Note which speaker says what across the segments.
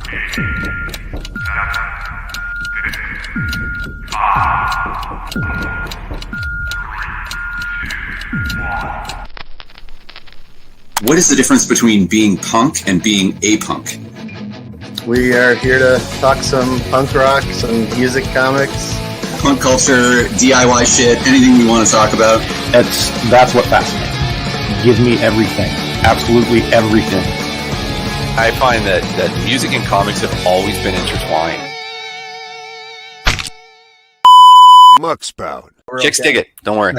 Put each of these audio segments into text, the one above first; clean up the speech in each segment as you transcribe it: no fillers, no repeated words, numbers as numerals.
Speaker 1: What is the difference between being punk and being a punk?
Speaker 2: We are here to talk some punk rock, some music, comics,
Speaker 1: Punk culture, DIY shit, anything we want to talk about.
Speaker 3: That's what fascinates me. Give me everything. Absolutely everything.
Speaker 4: I find that music and comics have always been intertwined.
Speaker 5: Muckspout.
Speaker 4: Chicks dig it. Don't worry.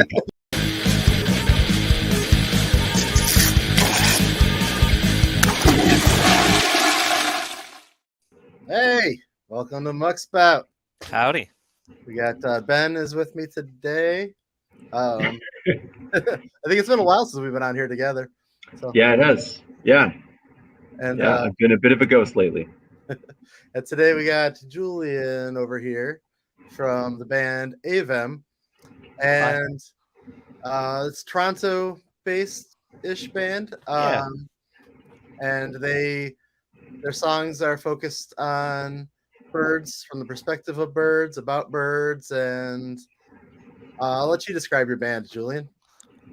Speaker 2: Hey, welcome to Muckspout.
Speaker 6: Howdy.
Speaker 2: We got Ben is with me today. I think it's been a while since we've been on here together. So.
Speaker 7: Yeah, it has. Yeah.
Speaker 2: And
Speaker 7: I've been a bit of a ghost lately.
Speaker 2: And today we got Julian over here from the band Avem. And it's Toronto-based-ish band. And their songs are focused on birds, from the perspective of birds, about birds, and I'll let you describe your band, Julian.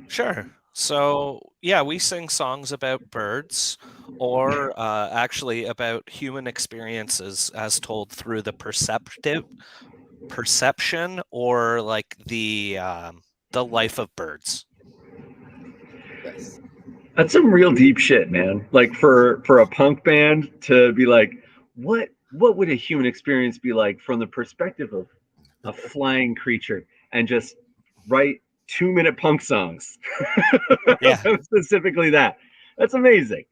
Speaker 6: Sure. So, yeah, we sing songs about birds, or actually about human experiences as told through the perception, or like the life of birds.
Speaker 2: Yes.
Speaker 7: That's some real deep shit, man. Like for a punk band to be like, what would a human experience be like from the perspective of a flying creature, and just write 2-minute punk songs.
Speaker 6: Yeah.
Speaker 7: Specifically that. That's amazing.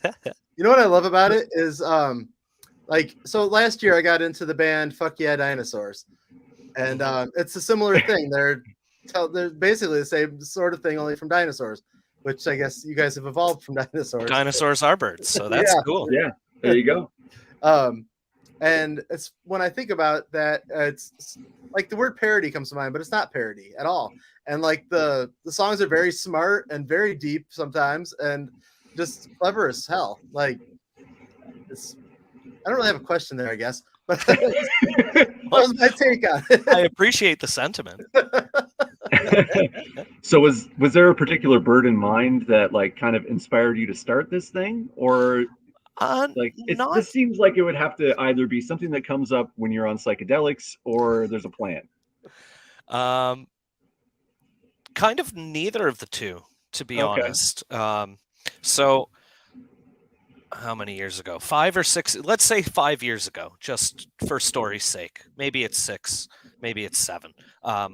Speaker 2: You know what I love about it is so last year I got into the band Fuck Yeah Dinosaurs. And it's a similar thing. They're basically the same sort of thing, only from dinosaurs, which I guess you guys have evolved from dinosaurs.
Speaker 6: Dinosaurs are birds, so that's cool.
Speaker 7: Yeah, there you go.
Speaker 2: And it's when I think about that, it's like the word parody comes to mind, but it's not parody at all. And like the songs are very smart and very deep sometimes, and just clever as hell. Like I don't really have a question there, I guess, but that was my take on it.
Speaker 6: I appreciate the sentiment.
Speaker 7: So was there a particular bird in mind that like kind of inspired you to start this thing, or? This seems like it would have to either be something that comes up when you're on psychedelics, or there's a plan.
Speaker 6: Kind of neither of the two, to be honest. So how many years ago? 5 or 6, let's say 5 years ago, just for story's sake. Maybe it's 6, maybe it's 7. Our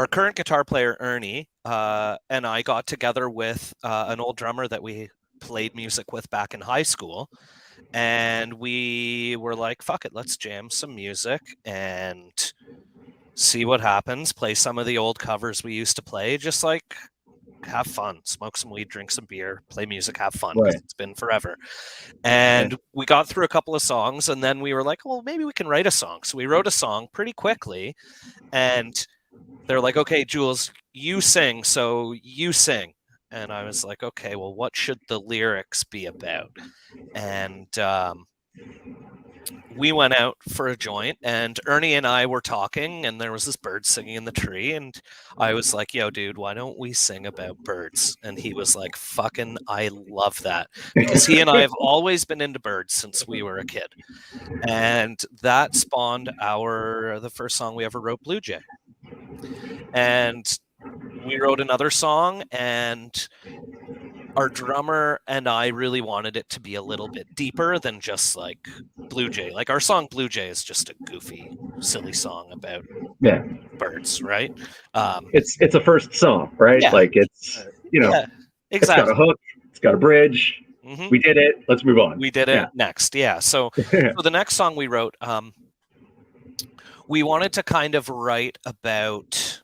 Speaker 6: current guitar player, Ernie, and I got together with an old drummer that we played music with back in high school, and we were like, fuck it, let's jam some music and see what happens, play some of the old covers we used to play, just like have fun, smoke some weed, drink some beer, play music, have fun. Right. It's been forever. And we got through a couple of songs, and then we were like, well, maybe we can write a song. So we wrote a song pretty quickly, and they're like, okay, Jules, you sing, so you sing. And I was like, okay, well, what should the lyrics be about? And we went out for a joint, and Ernie and I were talking, and there was this bird singing in the tree, and I was like, yo, dude, why don't we sing about birds? And he was like, fucking, I love that. Because he and I have always been into birds since we were a kid. And that spawned the first song we ever wrote, Blue Jay. And we wrote another song, and our drummer and I really wanted it to be a little bit deeper than just like Blue Jay. Like our song Blue Jay is just a goofy, silly song about birds, right?
Speaker 7: It's a first song, right? Yeah. Like it's, exactly. It's got a hook, it's got a bridge. Mm-hmm. We did it. Let's move on.
Speaker 6: We did it next. Yeah. So the next song we wrote, we wanted to kind of write about,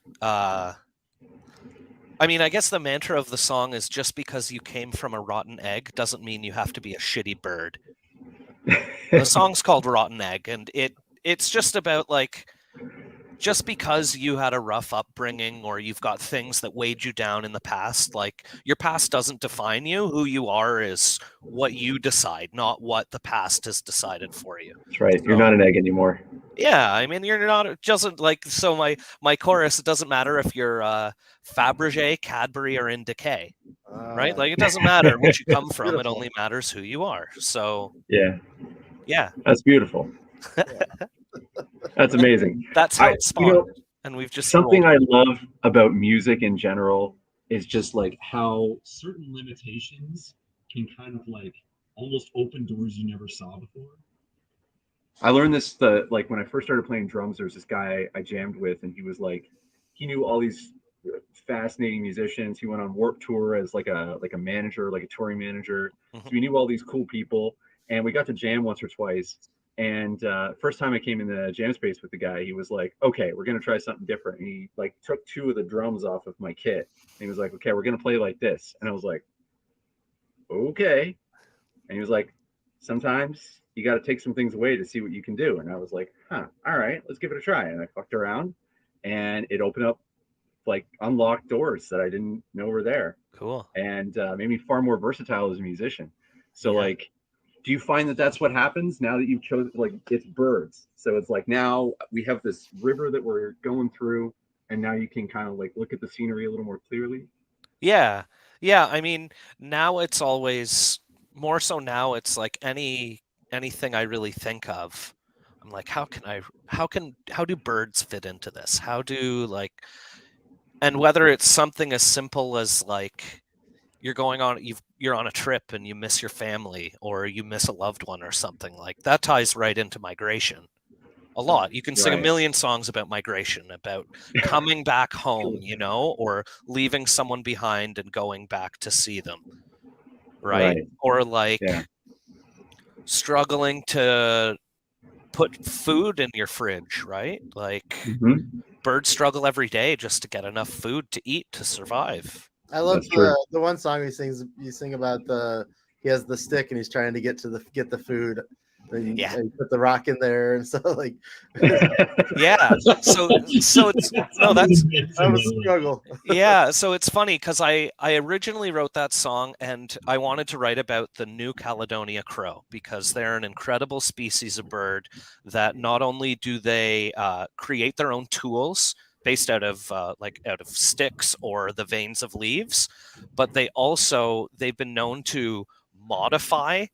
Speaker 6: I guess the mantra of the song is just because you came from a rotten egg doesn't mean you have to be a shitty bird. The song's called Rotten Egg, and it's just about like just because you had a rough upbringing or you've got things that weighed you down in the past, like your past doesn't define you. Who you are is what you decide, not what the past has decided for you.
Speaker 7: That's right. You're
Speaker 6: So-
Speaker 7: not an egg anymore.
Speaker 6: Yeah, I mean, you're not, it doesn't like, so my chorus, it doesn't matter if you're Fabergé, Cadbury, or in decay, right? Like, it doesn't matter what you come from, it
Speaker 2: Beautiful.
Speaker 6: only matters who you are. So,
Speaker 7: Yeah,
Speaker 6: yeah,
Speaker 7: that's beautiful. That's amazing.
Speaker 6: that's how
Speaker 7: I-
Speaker 6: it
Speaker 7: you know,
Speaker 6: spawned. And we've just
Speaker 7: Something
Speaker 6: rolled.
Speaker 7: I love about music in general is just like
Speaker 5: how certain limitations can kind of like almost open doors you never saw before.
Speaker 7: I learned this like when I first started playing drums. There was this guy I jammed with, and he was like, he knew all these fascinating musicians. He went on Warped Tour as like a manager, like a touring manager. So he knew all these cool people, and we got to jam once or twice. And first time I came in the jam space with the guy, he was like, "Okay, we're gonna try something different." And he like took 2 of the drums off of my kit, and he was like, "Okay, we're gonna play like this." And I was like, "Okay." And he was like, "Sometimes you got to take some things away to see what you can do." And I was like, "Huh, all right, let's give it a try." And I fucked around, and it opened up like unlocked doors that I didn't know were there,
Speaker 6: Cool.
Speaker 7: and made me far more versatile as a musician. So
Speaker 6: Yeah.
Speaker 7: like, do you find that that's what happens now that you've chosen, like, it's birds? So it's like now we have this river that we're going through, and now you can kind of like look at the scenery a little more clearly.
Speaker 6: Yeah. Yeah. I mean, now it's always more so now it's like anything I really think of, I'm like, how do birds fit into this? How do like, and whether it's something as simple as like you're on a trip and you miss your family or you miss a loved one or something, like that ties right into migration a lot. You can sing a
Speaker 7: Right.
Speaker 6: million songs about migration, about coming back home, or leaving someone behind and going back to see them, right?
Speaker 7: Right.
Speaker 6: Or like
Speaker 7: Yeah.
Speaker 6: struggling to put food in your fridge, right? Like
Speaker 7: Mhm.
Speaker 6: birds struggle every day just to get enough food to eat to survive.
Speaker 2: I love
Speaker 7: That's true.
Speaker 2: the one song he sings. You sing about he has the stick and he's trying to get the food. Then
Speaker 6: Yeah.
Speaker 2: you put the rock in there and so like
Speaker 6: Yeah. So it's no, that's
Speaker 2: that was a struggle.
Speaker 6: yeah, so it's funny because I originally wrote that song and I wanted to write about the New Caledonia crow because they're an incredible species of bird that not only do they create their own tools based out of sticks or the veins of leaves, but they've been known to modify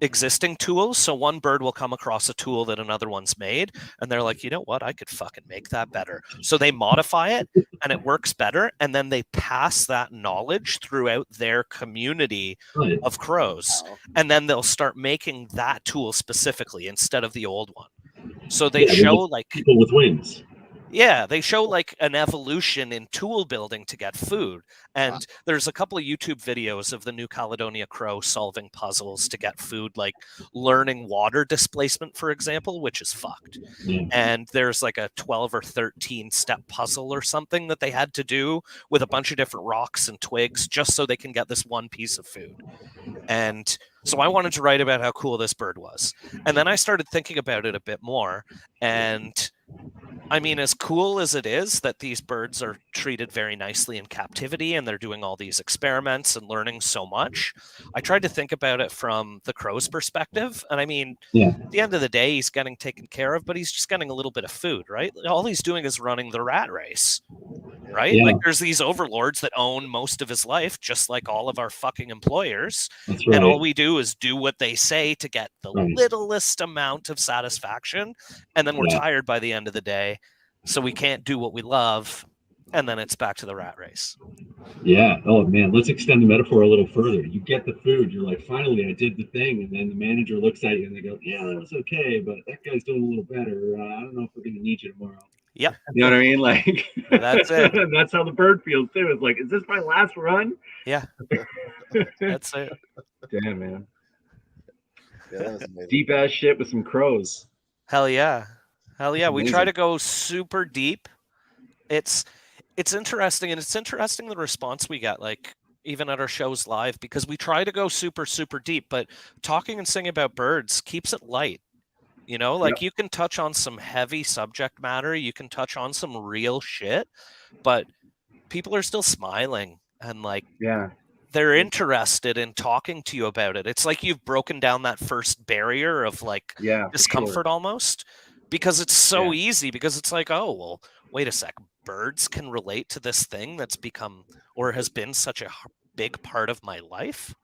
Speaker 6: existing tools. So one bird will come across a tool that another one's made and they're like, you know what, I could fucking make that better. So they modify it and it works better. And then they pass that knowledge throughout their community
Speaker 5: Right.
Speaker 6: of crows. And then they'll start making that tool specifically instead of the old one. So they
Speaker 5: Yeah,
Speaker 6: show
Speaker 5: they're
Speaker 6: like,
Speaker 5: people with wings.
Speaker 6: yeah, they show like an evolution in tool building to get food. And there's a couple of YouTube videos of the New Caledonia crow solving puzzles to get food, like learning water displacement, for example, which is fucked.
Speaker 5: Yeah.
Speaker 6: And there's like a 12 or 13 step puzzle or something that they had to do with a bunch of different rocks and twigs just so they can get this one piece of food. And so I wanted to write about how cool this bird was. And then I started thinking about it a bit more. And I mean, as cool as it is that these birds are treated very nicely in captivity and they're doing all these experiments and learning so much, I tried to think about it from the crow's perspective. And I mean,
Speaker 5: Yeah.
Speaker 6: at the end of the day, he's getting taken care of, but he's just getting a little bit of food, right? All he's doing is running the rat race, right?
Speaker 5: Yeah.
Speaker 6: Like there's these overlords that own most of his life, just like all of our fucking employers.
Speaker 5: That's right.
Speaker 6: And all we do is do what they say to get the
Speaker 5: Right.
Speaker 6: littlest amount of satisfaction. And then we're
Speaker 5: Yeah.
Speaker 6: tired by the end of the day. So we can't do what we love. And then it's back to the rat race.
Speaker 5: Yeah. Oh man, let's extend the metaphor a little further. You get the food, you're like, finally, I did the thing, and then the manager looks at you and they go, "Yeah, that was okay, but that guy's doing a little better. I don't know if we're gonna need you tomorrow."
Speaker 6: Yep.
Speaker 7: You know what I mean? Like,
Speaker 6: That's it.
Speaker 7: That's how the bird feels too. It's like, is this my last run?
Speaker 6: Yeah. That's it.
Speaker 7: Damn, man.
Speaker 2: Yeah, that was amazing.
Speaker 7: Deep ass shit with some crows.
Speaker 6: Hell yeah. Hell yeah. We try
Speaker 7: Amazing.
Speaker 6: to go super deep. It's interesting, and it's interesting the response we get, like even at our shows live, because we try to go super, super deep, but talking and singing about birds keeps it light. You know, like you can touch on some heavy subject matter, you can touch on some real shit, but people are still smiling and like they're interested in talking to you about it. It's like you've broken down that first barrier of like discomfort almost, because it's so easy, because it's like, oh, well, wait a sec, birds can relate to this thing that's become or has been such a big part of my life.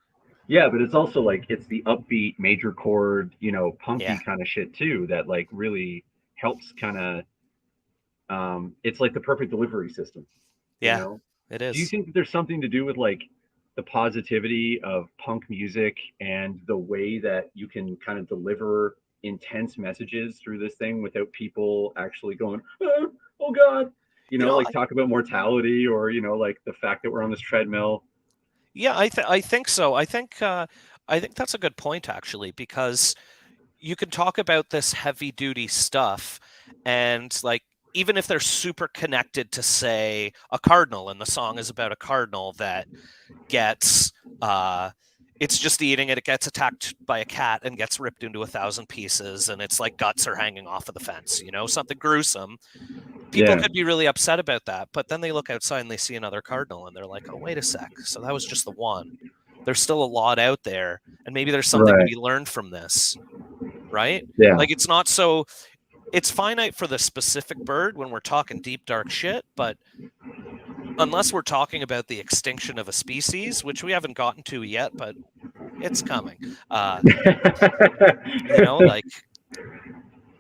Speaker 3: Yeah, but it's also like it's the upbeat major chord, you know, punky kind of shit too that like really helps kind of it's like the perfect delivery system. You know?
Speaker 6: It is.
Speaker 3: Do you think that there's something to do with like the positivity of punk music and the way that you can kind of deliver intense messages through this thing without people actually going, oh God, you know, like talk about mortality or, you know, like the fact that we're on this treadmill?
Speaker 6: Yeah, I think so. I think that's a good point actually, because you can talk about this heavy duty stuff and like even if they're super connected to say a cardinal and the song is about a cardinal that gets it's just eating it gets attacked by a cat and gets ripped into 1,000 pieces and it's like guts are hanging off of the fence, you know, something gruesome. People could be really upset about that, but then they look outside and they see another cardinal and they're like, oh, wait a sec, so that was just the one. There's still a lot out there and maybe there's something to be learned from this, right? Like it's not so, it's finite for the specific bird when we're talking deep dark shit, but unless we're talking about the extinction of a species, which we haven't gotten to yet, but it's coming, you know, like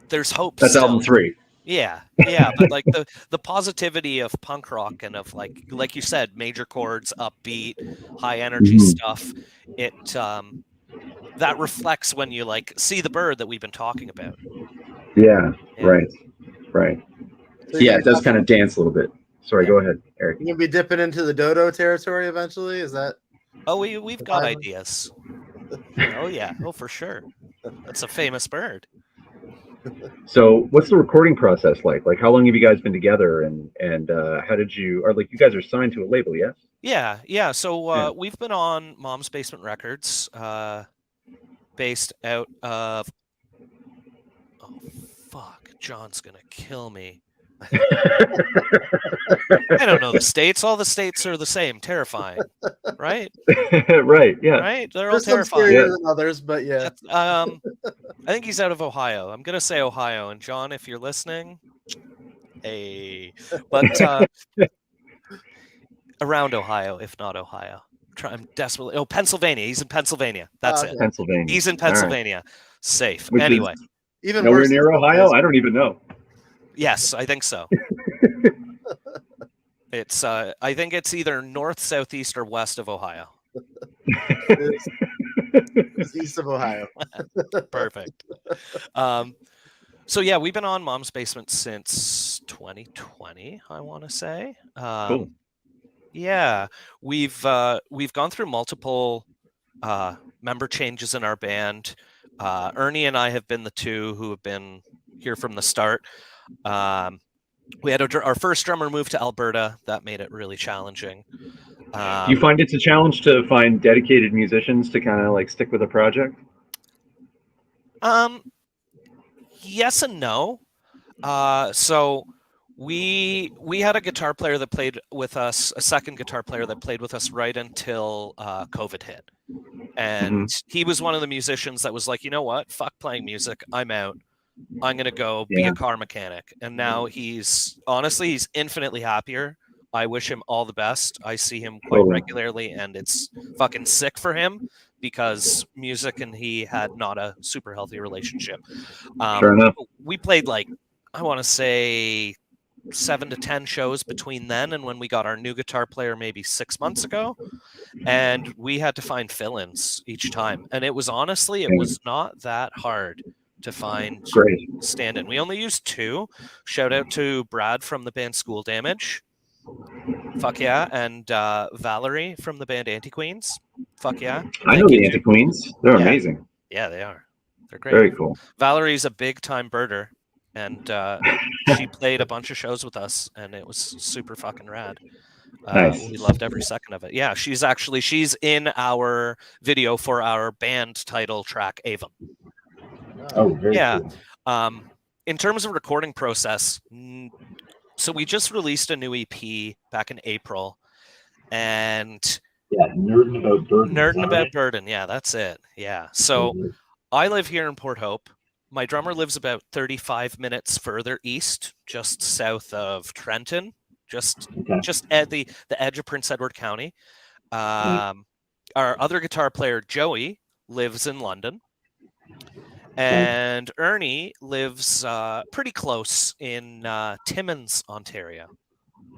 Speaker 6: there's hope.
Speaker 3: That's
Speaker 6: still.
Speaker 3: album 3.
Speaker 6: Yeah, but like the positivity of punk rock and of like you said, major chords, upbeat, high energy stuff, it that reflects when you like see the bird that we've been talking about.
Speaker 3: Yeah. Right. So yeah, it does kind of dance a little bit. Sorry, go ahead, Eric.
Speaker 2: You gonna be dipping into the dodo territory eventually? Is that?
Speaker 6: Oh, we've got ideas. Oh yeah, oh for sure. That's a famous bird.
Speaker 3: So what's the recording process like? Like how long have you guys been together and how did you, or like you guys are signed to a label, yes?
Speaker 6: Yeah. So we've been on Mom's Basement Records, based out of, oh fuck, John's gonna kill me. I don't know the states. All the states are the same. Terrifying, right?
Speaker 3: Right. Yeah.
Speaker 6: Right. They're all
Speaker 2: There's some
Speaker 6: terrifying.
Speaker 2: scarier than others, but yeah.
Speaker 6: I think he's out of Ohio. I'm gonna say Ohio. And John, if you're listening, hey, but around Ohio, if not Ohio. I'm desperately. Oh, Pennsylvania. He's in Pennsylvania. That's it.
Speaker 3: Pennsylvania.
Speaker 6: He's in Pennsylvania. Right. Safe.
Speaker 3: Which
Speaker 6: anyway,
Speaker 2: even
Speaker 3: nowhere
Speaker 2: worse
Speaker 3: near Ohio. I don't even know.
Speaker 6: Yes, I think so. It's I think it's either north, southeast, or west of Ohio.
Speaker 2: It's east of Ohio.
Speaker 6: Perfect. So yeah, we've been on Mom's Basement since 2020, I want to say.
Speaker 3: Cool.
Speaker 6: Yeah, we've gone through multiple member changes in our band. Ernie and I have been the two who have been here from the start. We had our first drummer move to Alberta. That made it really challenging.
Speaker 3: Do you find it's a challenge to find dedicated musicians to kind of like stick with a project?
Speaker 6: Yes and no. So we had a guitar player that played with us, a second guitar player that played with us right until COVID hit. And he was one of the musicians that was like, you know what? Fuck playing music. I'm out. I'm going to go be a car mechanic. And now he's infinitely happier. I wish him all the best. I see him quite regularly and it's fucking sick for him because music and he had not a super healthy relationship.
Speaker 3: Fair enough.
Speaker 6: We played like, I want to say 7 to 10 shows between then and when we got our new guitar player maybe 6 months ago. And we had to find fill-ins each time. And it was honestly, it was not that hard to find stand-in. We only used 2. Shout out to Brad from the band School Damage. Fuck yeah. And Valerie from the band Anti-Queens. Fuck yeah.
Speaker 3: I know the Anti-Queens. They're amazing.
Speaker 6: Yeah, they are. They're great.
Speaker 3: Very cool.
Speaker 6: Valerie's a big-time birder. And she played a bunch of shows with us, and it was super fucking rad.
Speaker 3: Nice.
Speaker 6: We loved every second of it. Yeah, she's in our video for our band title track, Avem.
Speaker 5: Oh, very
Speaker 6: Yeah.
Speaker 5: cool.
Speaker 6: In terms of recording process, so we just released a new EP back in April, and
Speaker 5: Yeah, nerding about burden.
Speaker 6: Nerding About Burden. Yeah, that's it. Yeah. So I live here in Port Hope. My drummer lives about 35 minutes further east, just south of Trenton, just at the edge of Prince Edward County. Our other guitar player, Joey, lives in London. And Ernie lives pretty close in Timmins, Ontario.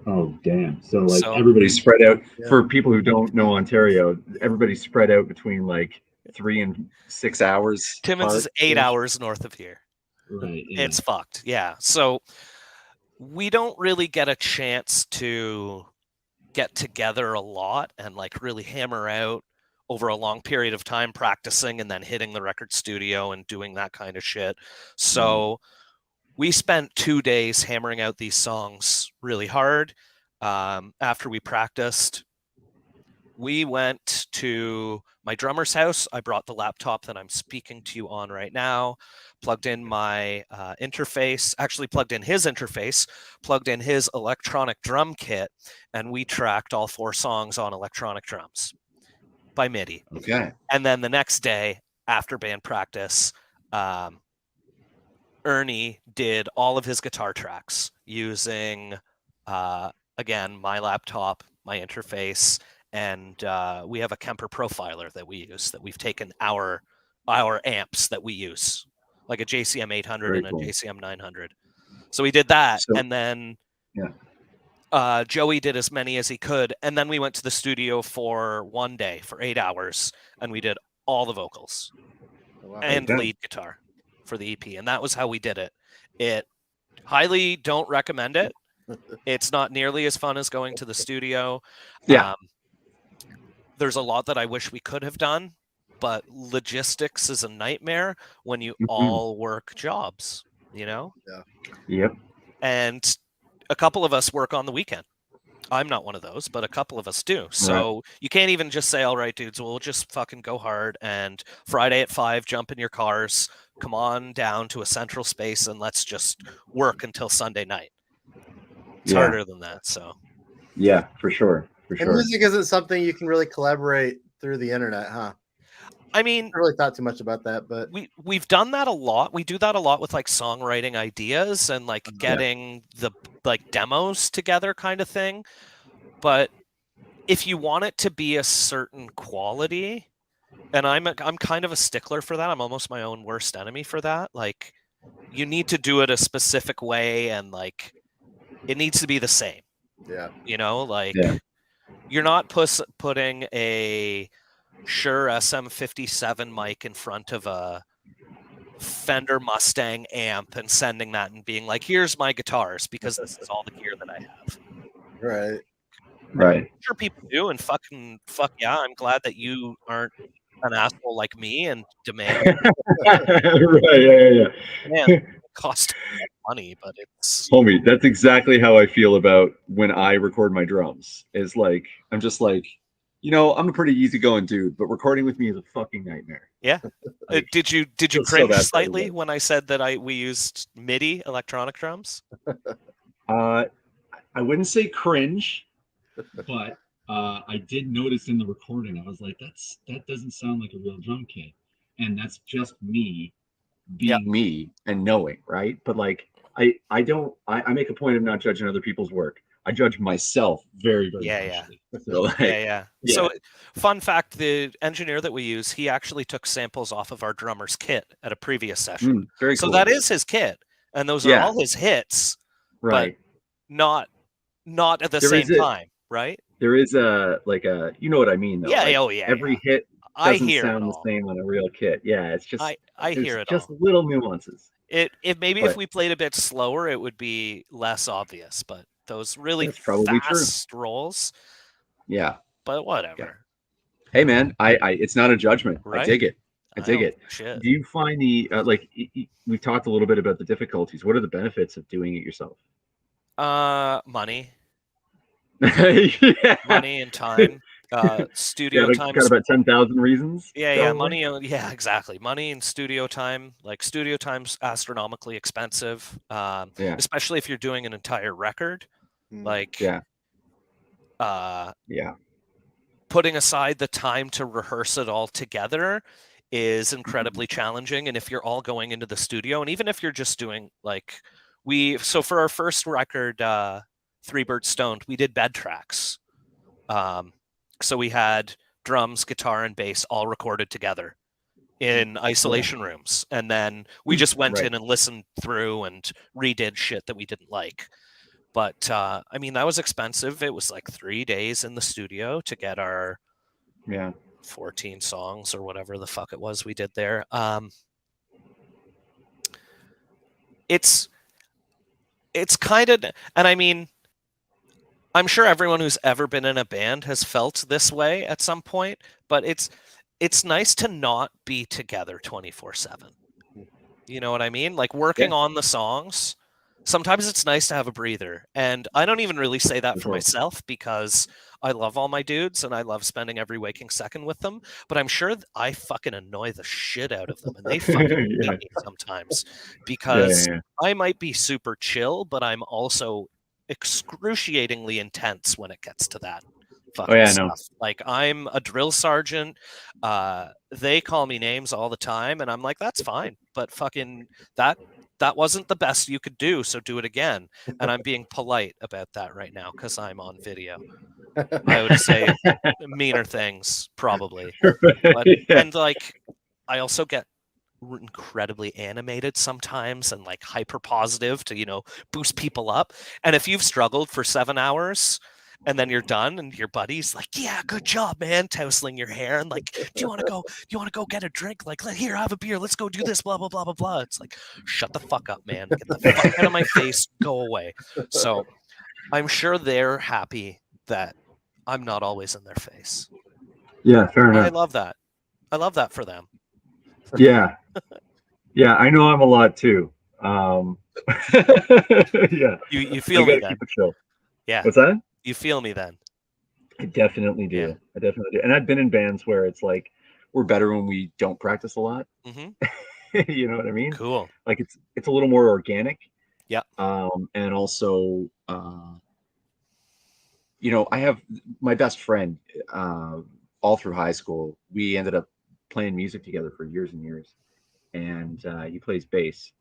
Speaker 5: Oh, damn. So, like,
Speaker 6: So-
Speaker 5: everybody's
Speaker 7: Everybody's spread out.
Speaker 2: Yeah.
Speaker 7: For people who don't know Ontario, everybody's spread out between like 3 and 6 hours.
Speaker 6: Timmins is
Speaker 7: apart.
Speaker 6: 8 hours north of here.
Speaker 5: right. Yeah.
Speaker 6: It's fucked. Yeah. So we don't really get a chance to get together a lot and like really hammer out over a long period of time practicing and then hitting the record studio and doing that kind of shit. So we spent 2 days hammering out these songs really hard. After we practiced, we went to my drummer's house. I brought the laptop that I'm speaking to you on right now, plugged in my interface, actually plugged in his interface, plugged in his electronic drum kit, and we tracked all 4 songs on electronic drums by MIDI.
Speaker 1: Okay.
Speaker 6: And then the next day, after band practice, Ernie did all of his guitar tracks using, again, my laptop, my interface, and we have a Kemper profiler that we use, that we've taken our amps that we use, like a JCM 800
Speaker 7: Very
Speaker 6: and
Speaker 7: cool.
Speaker 6: a JCM 900. So we did that,
Speaker 7: So-
Speaker 6: and then
Speaker 7: Yeah.
Speaker 6: Joey did as many as he could, and then we went to the studio for one day, for 8 hours, and we did all the vocals
Speaker 2: Wow.
Speaker 6: and
Speaker 7: Okay.
Speaker 6: lead guitar for the EP, and that was how we did it. It highly don't recommend it. It's not nearly as fun as going to the studio.
Speaker 7: Yeah.
Speaker 6: There's a lot that I wish we could have done, but logistics is a nightmare when you all work jobs, you know?
Speaker 7: Yep.
Speaker 6: And a couple of us work on the weekend. I'm not one of those, but a couple of us do. So you can't even just say, all right, dudes, we'll just fucking go hard, and Friday at 5, jump in your cars, come on down to a central space, and let's just work until Sunday night. It's
Speaker 7: Yeah.
Speaker 6: harder than that. So
Speaker 7: Yeah, for sure. For
Speaker 2: And
Speaker 7: sure.
Speaker 2: music isn't something you can really collaborate through the internet, huh?
Speaker 6: I mean,
Speaker 2: I really thought too much about that, but
Speaker 6: we've done that a lot. We do that a lot with like songwriting ideas and like getting the like demos together kind of thing. But if you want it to be a certain quality, and I'm kind of a stickler for that. I'm almost my own worst enemy for that. Like, you need to do it a specific way, and like it needs to be the same.
Speaker 2: yeah.
Speaker 6: You know, like
Speaker 7: Yeah.
Speaker 6: you're not putting a Shure SM57 mic in front of a Fender Mustang amp and sending that and being like, here's my guitars because this is all the gear that I have.
Speaker 2: Right.
Speaker 7: Right.
Speaker 6: I'm sure people do, and fuck yeah, I'm glad that you aren't an asshole like me and demand
Speaker 7: Right. Yeah.
Speaker 6: man, it costs money, but it's
Speaker 7: Homie, that's exactly how I feel about when I record my drums. Is like, I'm just like, I'm a pretty easygoing dude, but recording with me is a fucking nightmare.
Speaker 6: yeah.
Speaker 7: Like,
Speaker 6: Did you
Speaker 7: feel so
Speaker 6: cringe
Speaker 7: bad for
Speaker 6: slightly
Speaker 7: everybody.
Speaker 6: when I said that we used MIDI electronic drums?
Speaker 7: I wouldn't say cringe.
Speaker 5: But I did notice in the recording, I was like, that doesn't sound like a real drum kit. And that's just me being
Speaker 7: Me and knowing, right? But like, I make a point of not judging other people's work. I judge myself.
Speaker 5: very, very
Speaker 6: Yeah,
Speaker 5: harshly.
Speaker 7: So like,
Speaker 6: Yeah.
Speaker 7: yeah.
Speaker 6: So, fun fact: the engineer that we use, he actually took samples off of our drummer's kit at a previous session.
Speaker 7: Very
Speaker 6: So
Speaker 7: cool.
Speaker 6: that is his kit, and those are
Speaker 7: Yeah.
Speaker 6: all his hits,
Speaker 7: right.
Speaker 6: not at the
Speaker 7: There
Speaker 6: same
Speaker 7: is a-
Speaker 6: time, right?
Speaker 7: There is you know what I mean though.
Speaker 6: Yeah.
Speaker 7: Like,
Speaker 6: Oh, yeah.
Speaker 7: every hit
Speaker 6: I
Speaker 7: doesn't
Speaker 6: hear it
Speaker 7: sound the
Speaker 6: all.
Speaker 7: same on a real kit. Yeah, it's just
Speaker 6: I
Speaker 7: there's
Speaker 6: hear it
Speaker 7: just
Speaker 6: all.
Speaker 7: little nuances.
Speaker 6: If
Speaker 7: but-
Speaker 6: we played a bit slower, it would be less obvious. But those really
Speaker 7: That's probably true.
Speaker 6: fast rolls,
Speaker 7: Yeah.
Speaker 6: but whatever.
Speaker 7: Hey man, I it's not a judgment.
Speaker 6: Right?
Speaker 7: I dig it. I dig
Speaker 6: don't-
Speaker 7: it.
Speaker 6: Shit.
Speaker 7: Do you find the we've talked a little bit about the difficulties. What are the benefits of doing it yourself?
Speaker 6: Money,
Speaker 7: Yeah.
Speaker 6: money and time. Studio time.
Speaker 7: got about 10,000 reasons.
Speaker 6: Yeah,
Speaker 7: probably.
Speaker 6: money. Yeah, exactly. Money and studio time. Like studio time's astronomically expensive,
Speaker 7: Yeah.
Speaker 6: especially if you're doing an entire record. Like,
Speaker 7: Yeah.
Speaker 6: uh,
Speaker 7: Yeah.
Speaker 6: putting aside the time to rehearse it all together is incredibly challenging. And if you're all going into the studio, and even if you're just doing like so for our first record, Three Birds Stoned, we did bed tracks. So we had drums, guitar, and bass all recorded together in isolation rooms. And then we just went
Speaker 7: Right.
Speaker 6: in and listened through and redid shit that we didn't like. But I mean, that was expensive. It was like 3 days in the studio to get our 14 songs or whatever the fuck it was we did there. It's kind of, and I mean, I'm sure everyone who's ever been in a band has felt this way at some point, but it's nice to not be together 24/7. You know what I mean? Like working on the songs, sometimes it's nice to have a breather. And I don't even really say that for myself because I love all my dudes and I love spending every waking second with them. But I'm sure I fucking annoy the shit out of them and they fucking hate me sometimes because I might be super chill, but I'm also excruciatingly intense when it gets to that fucking stuff. Like I'm a drill sergeant. They call me names all the time and I'm like, that's fine. But fucking that wasn't the best you could do, so do it again. And I'm being polite about that right now because I'm on video. I would say meaner things, probably. But, and like, I also get incredibly animated sometimes and like hyper positive to, boost people up. And if you've struggled for 7 hours and then you're done and your buddy's like, yeah, good job, man, tousling your hair and like, do you want to go get a drink? Like, here, have a beer, let's go do this, blah blah blah blah blah. It's like, shut the fuck up, man, get the fuck out of my face, go away. So I'm sure they're happy that I'm not always in their face.
Speaker 7: Yeah, fair enough.
Speaker 6: I love that for them.
Speaker 7: Yeah I know I'm a lot too. Yeah,
Speaker 6: you feel me then.
Speaker 7: Keep it chill.
Speaker 6: Yeah,
Speaker 7: what's that?
Speaker 6: You feel me then.
Speaker 7: I definitely do.
Speaker 6: Yeah.
Speaker 7: I definitely do. And I've been in bands where it's like we're better when we don't practice a lot. You know what I mean?
Speaker 6: Cool.
Speaker 7: Like it's a little more organic.
Speaker 6: Yeah.
Speaker 7: And also I have my best friend all through high school. We ended up playing music together for years and years. And he plays bass.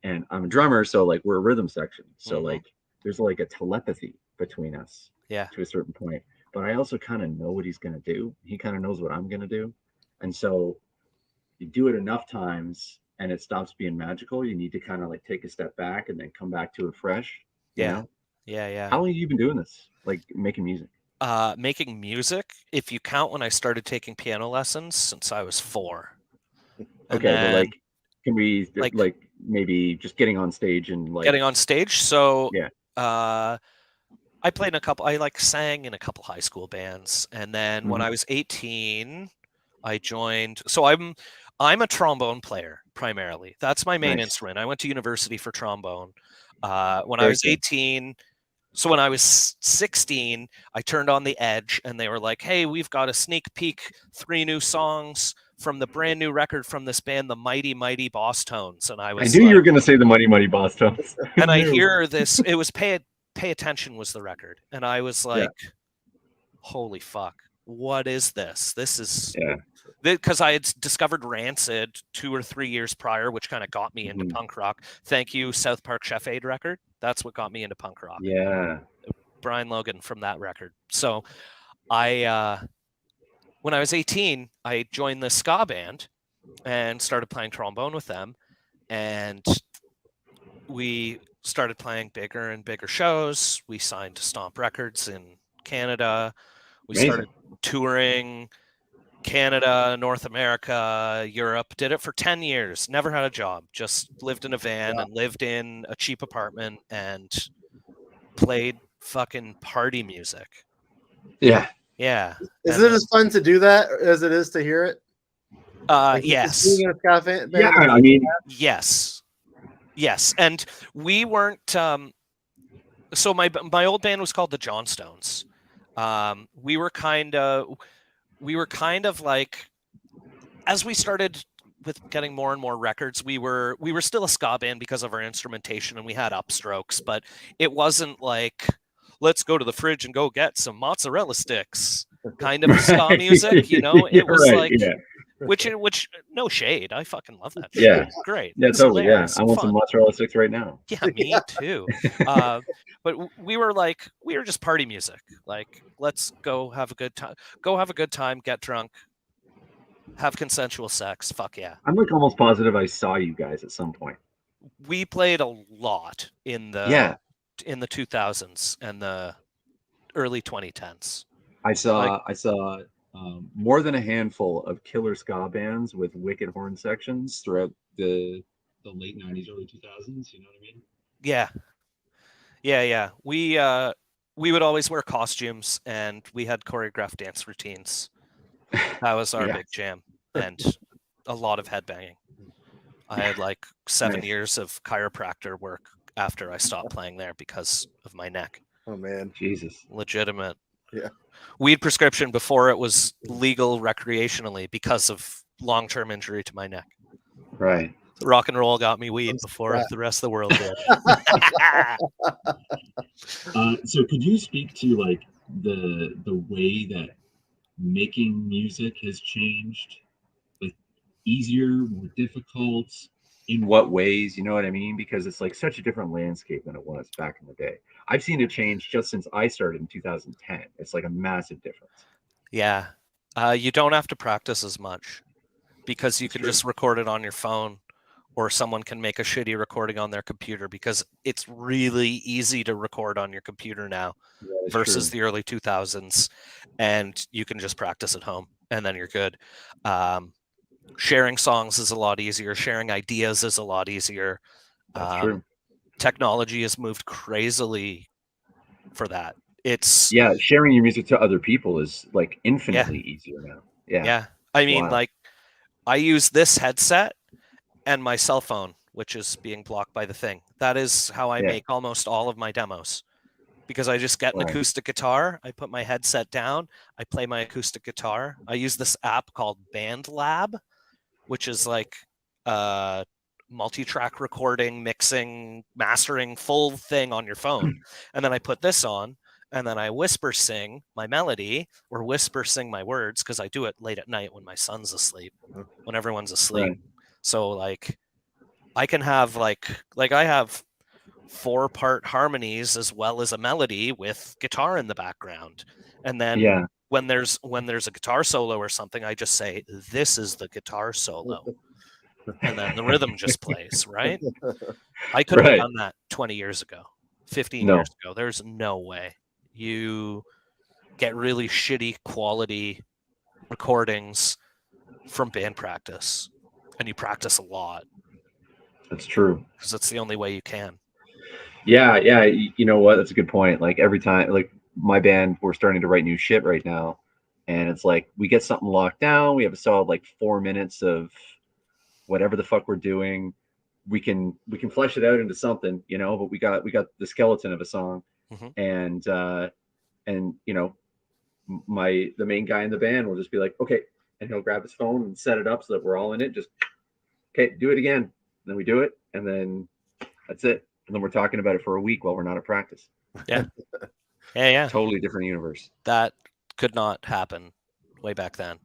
Speaker 7: And I'm a drummer, so like we're a rhythm section. So like there's like a telepathy between us.
Speaker 6: Yeah.
Speaker 7: To a certain point. But I also kind of know what he's going to do. He kind of knows what I'm going to do. And so you do it enough times and it stops being magical. You need to kind of like take a step back and then come back to it fresh. You know?
Speaker 6: Yeah.
Speaker 7: How long have you been doing this? Like making music?
Speaker 6: Making music, if you count when I started taking piano lessons, since I was 4.
Speaker 7: Okay, but like, can we like maybe just getting on stage and like
Speaker 6: getting on stage? So
Speaker 7: yeah.
Speaker 6: I played I sang in a couple high school bands, and then when I was 18, I joined. So I'm a trombone player primarily. That's my main instrument. I went to university for trombone. When I was 18, so when I was 16, I turned on the Edge, and they were like, "Hey, we've got a sneak peek, 3 new songs from the brand new record from this band, the Mighty Mighty Boss Tones." And I
Speaker 7: knew you were going to say the Mighty Mighty Boss Tones.
Speaker 6: And I hear this. It was Pay Attention was the record. And I was like, holy fuck, what is this? This is because I had discovered Rancid 2 or 3 years prior, which kind of got me into punk rock. Thank you, South Park Chef Aid record. That's what got me into punk rock.
Speaker 7: Yeah.
Speaker 6: Brian Logan from that record. So I when I was 18, I joined the ska band and started playing trombone with them. And we started playing bigger and bigger shows. We signed to Stomp Records in Canada. We started touring Canada, North America, Europe. Did it for 10 years. Never had a job. Just lived in a van and lived in a cheap apartment and played fucking party music.
Speaker 7: Yeah.
Speaker 6: Yeah.
Speaker 2: Is it as fun to do that as it is to hear it?
Speaker 6: Yes.
Speaker 2: Being in a ska band?
Speaker 7: Yeah, I mean,
Speaker 6: Yes, and we weren't. So my old band was called the Johnstones, We were kind of like, as we started with getting more and more records, we were still a ska band because of our instrumentation, and we had upstrokes, but it wasn't like, let's go to the fridge and go get some mozzarella sticks kind of ska music, you know. It was
Speaker 7: Right,
Speaker 6: like,
Speaker 7: yeah.
Speaker 6: which no shade, I fucking love that shit.
Speaker 7: Yeah.
Speaker 6: It's great.
Speaker 7: Yeah,
Speaker 6: It's
Speaker 7: totally. Yeah,
Speaker 6: hilarious
Speaker 7: I
Speaker 6: and
Speaker 7: want
Speaker 6: fun.
Speaker 7: some mozzarella sticks right now.
Speaker 6: Yeah, me too. But we were just party music. Like, let's go have a good time, get drunk, have consensual sex. Fuck yeah.
Speaker 7: I'm like almost positive I saw you guys at some point.
Speaker 6: We played a lot in the
Speaker 7: Yeah.
Speaker 6: 2000s and the early 2010s.
Speaker 7: I saw more than a handful of killer ska bands with wicked horn sections throughout the late 90s, early 2000s. You know what I mean?
Speaker 6: Yeah. We would always wear costumes, and we had choreographed dance routines. That was our
Speaker 7: Yeah.
Speaker 6: big jam, and a lot of headbanging. I had like 7
Speaker 7: Nice.
Speaker 6: years of chiropractor work after I stopped playing there because of my neck.
Speaker 2: Oh man,
Speaker 7: Jesus.
Speaker 6: Legitimate.
Speaker 2: Yeah.
Speaker 6: Weed prescription before it was legal recreationally because of long-term injury to my neck.
Speaker 7: Right.
Speaker 6: Rock and roll got me weed
Speaker 2: I'm
Speaker 6: before
Speaker 2: surprised.
Speaker 6: the rest of the world did.
Speaker 5: So could you speak to like the way that making music has changed? Like easier, more difficult?
Speaker 7: In what ways? You know what I mean? Because it's like such a different landscape than it was back in the day. I've seen it change just since I started in 2010. It's like a massive difference.
Speaker 6: Yeah. You don't have to practice as much because you
Speaker 7: That's
Speaker 6: can
Speaker 7: true.
Speaker 6: just record it on your phone, or someone can make a shitty recording on their computer, because it's really easy to record on your computer now
Speaker 7: That is
Speaker 6: versus
Speaker 7: true.
Speaker 6: the early 2000s, and you can just practice at home and then you're good. Sharing songs is a lot easier. Sharing ideas is a lot easier.
Speaker 7: That's true.
Speaker 6: Technology has moved crazily for that. It's
Speaker 7: Yeah, sharing your music to other people is like infinitely easier now. Yeah.
Speaker 6: yeah. I mean,
Speaker 7: Wow.
Speaker 6: like, I use this headset and my cell phone, which is being blocked by the thing. That is how I
Speaker 7: Yeah.
Speaker 6: make almost all of my demos, because I just get an
Speaker 7: Right.
Speaker 6: acoustic guitar, I put my headset down, I play my acoustic guitar. I use this app called BandLab, which is like multi-track recording, mixing, mastering, full thing on your phone. And then I put this on, and then I whisper sing my melody or whisper sing my words, because I do it late at night when my son's asleep, when everyone's asleep.
Speaker 7: Right.
Speaker 6: So like I can have like I have 4-part harmonies as well as a melody with guitar in the background. And then
Speaker 7: Yeah.
Speaker 6: when there's a guitar solo or something, I just say, this is the guitar solo. And then the rhythm just plays, right? I couldn't have
Speaker 7: Right.
Speaker 6: done that 20 years ago, 15
Speaker 7: No.
Speaker 6: years ago. There's no way. You get really shitty quality recordings from band practice, and you practice a lot
Speaker 7: That's true.
Speaker 6: because it's the only way you can.
Speaker 7: Yeah, yeah. You know what? That's a good point. Like every time, like my band, we're starting to write new shit right now, and it's like we get something locked down. We have a solid like 4 minutes of whatever the fuck we're doing. We can flesh it out into something, you know. But we got the skeleton of a song,
Speaker 6: Mhm.
Speaker 7: and you know, the main guy in the band will just be like, okay, and he'll grab his phone and set it up so that we're all in it. Just okay, do it again. And then we do it, and then that's it. And then we're talking about it for a week while we're not at practice.
Speaker 6: Yeah. Yeah.
Speaker 7: Totally different universe.
Speaker 6: That could not happen way back then.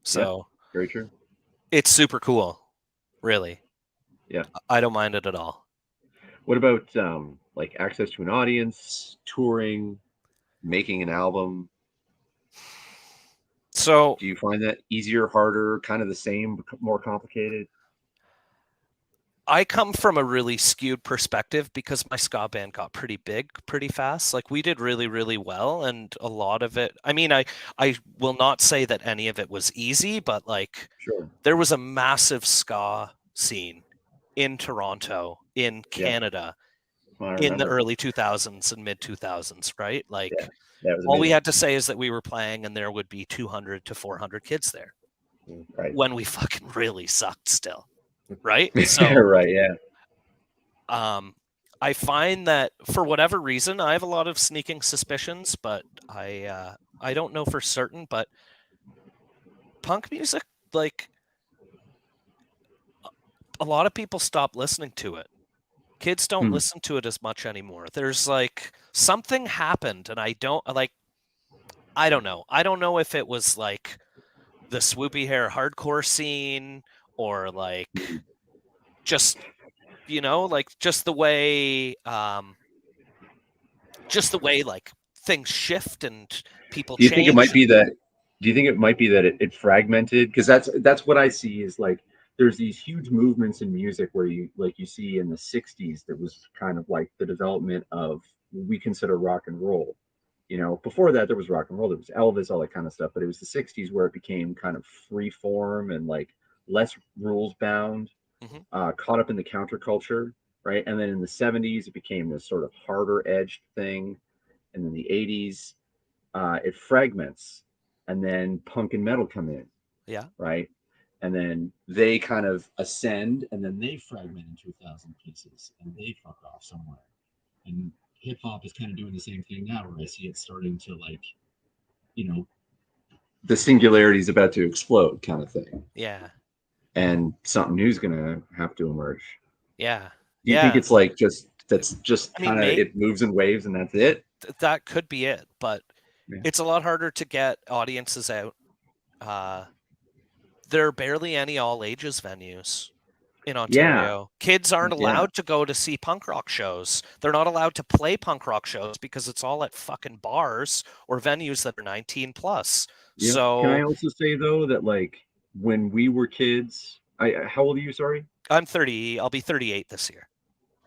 Speaker 6: So
Speaker 7: Very true.
Speaker 6: it's super cool, really.
Speaker 7: Yeah.
Speaker 6: I don't mind it at all.
Speaker 7: What about like access to an audience, touring, making an album?
Speaker 6: So
Speaker 7: Do you find that easier, harder, kind of the same, more complicated?
Speaker 6: I come from a really skewed perspective because my ska band got pretty big pretty fast. Like, we did really, really well, and a lot of it, I mean, I will not say that any of it was easy, but like,
Speaker 7: Sure.
Speaker 6: there was a massive ska scene in Toronto, in
Speaker 7: Yeah.
Speaker 6: Canada,
Speaker 7: Well, I
Speaker 6: in the
Speaker 7: remember.
Speaker 6: early 2000s and mid 2000s, right? Like,
Speaker 7: Yeah. That was
Speaker 6: all we
Speaker 7: amazing.
Speaker 6: had to say is that we were playing and there would be 200 to 400 kids there
Speaker 7: Right.
Speaker 6: when we fucking really sucked still, right? So
Speaker 7: right. Yeah.
Speaker 6: I find that for whatever reason, I have a lot of sneaking suspicions, but I don't know for certain. But punk music, like a lot of people stop listening to it. Kids don't listen to it as much anymore. There's like something happened, and I don't know. I don't know if it was like the swoopy hair hardcore scene or like just like just the way like things shift and people
Speaker 7: Do you think it
Speaker 6: change.
Speaker 7: might be that? Do you think it might be that it fragmented? Because that's what I see is like there's these huge movements in music where you see in the '60s that was kind of like the development of what we consider rock and roll. Before that there was rock and roll, there was Elvis, all that kind of stuff, but it was the '60s where it became kind of free form and like less rules bound, caught up in the counterculture, right? And then in the '70s it became this sort of harder edged thing, and then the '80s it fragments, and then punk and metal come in,
Speaker 6: Yeah.
Speaker 7: right? And then they kind of ascend, and then they fragment into 1,000 pieces, and they fuck off somewhere. And hip hop is kind of doing the same thing now, where I see it starting to the singularity is about to explode, kind of thing.
Speaker 6: Yeah.
Speaker 7: And something new is gonna have to emerge.
Speaker 6: Yeah.
Speaker 7: Do you think it's like that's just
Speaker 6: I mean,
Speaker 7: kind of it moves in waves and that's it?
Speaker 6: That could be it, but it's a lot harder to get audiences out. There are barely any all ages venues in Ontario. Kids aren't allowed to go to see punk rock shows. They're not allowed to play punk rock shows because it's all at fucking bars or venues that are 18 plus.
Speaker 7: Yeah.
Speaker 6: So
Speaker 7: can I also say though that like when we were kids, how old are you? Sorry,
Speaker 6: I'm 30. I'll be 38 this year.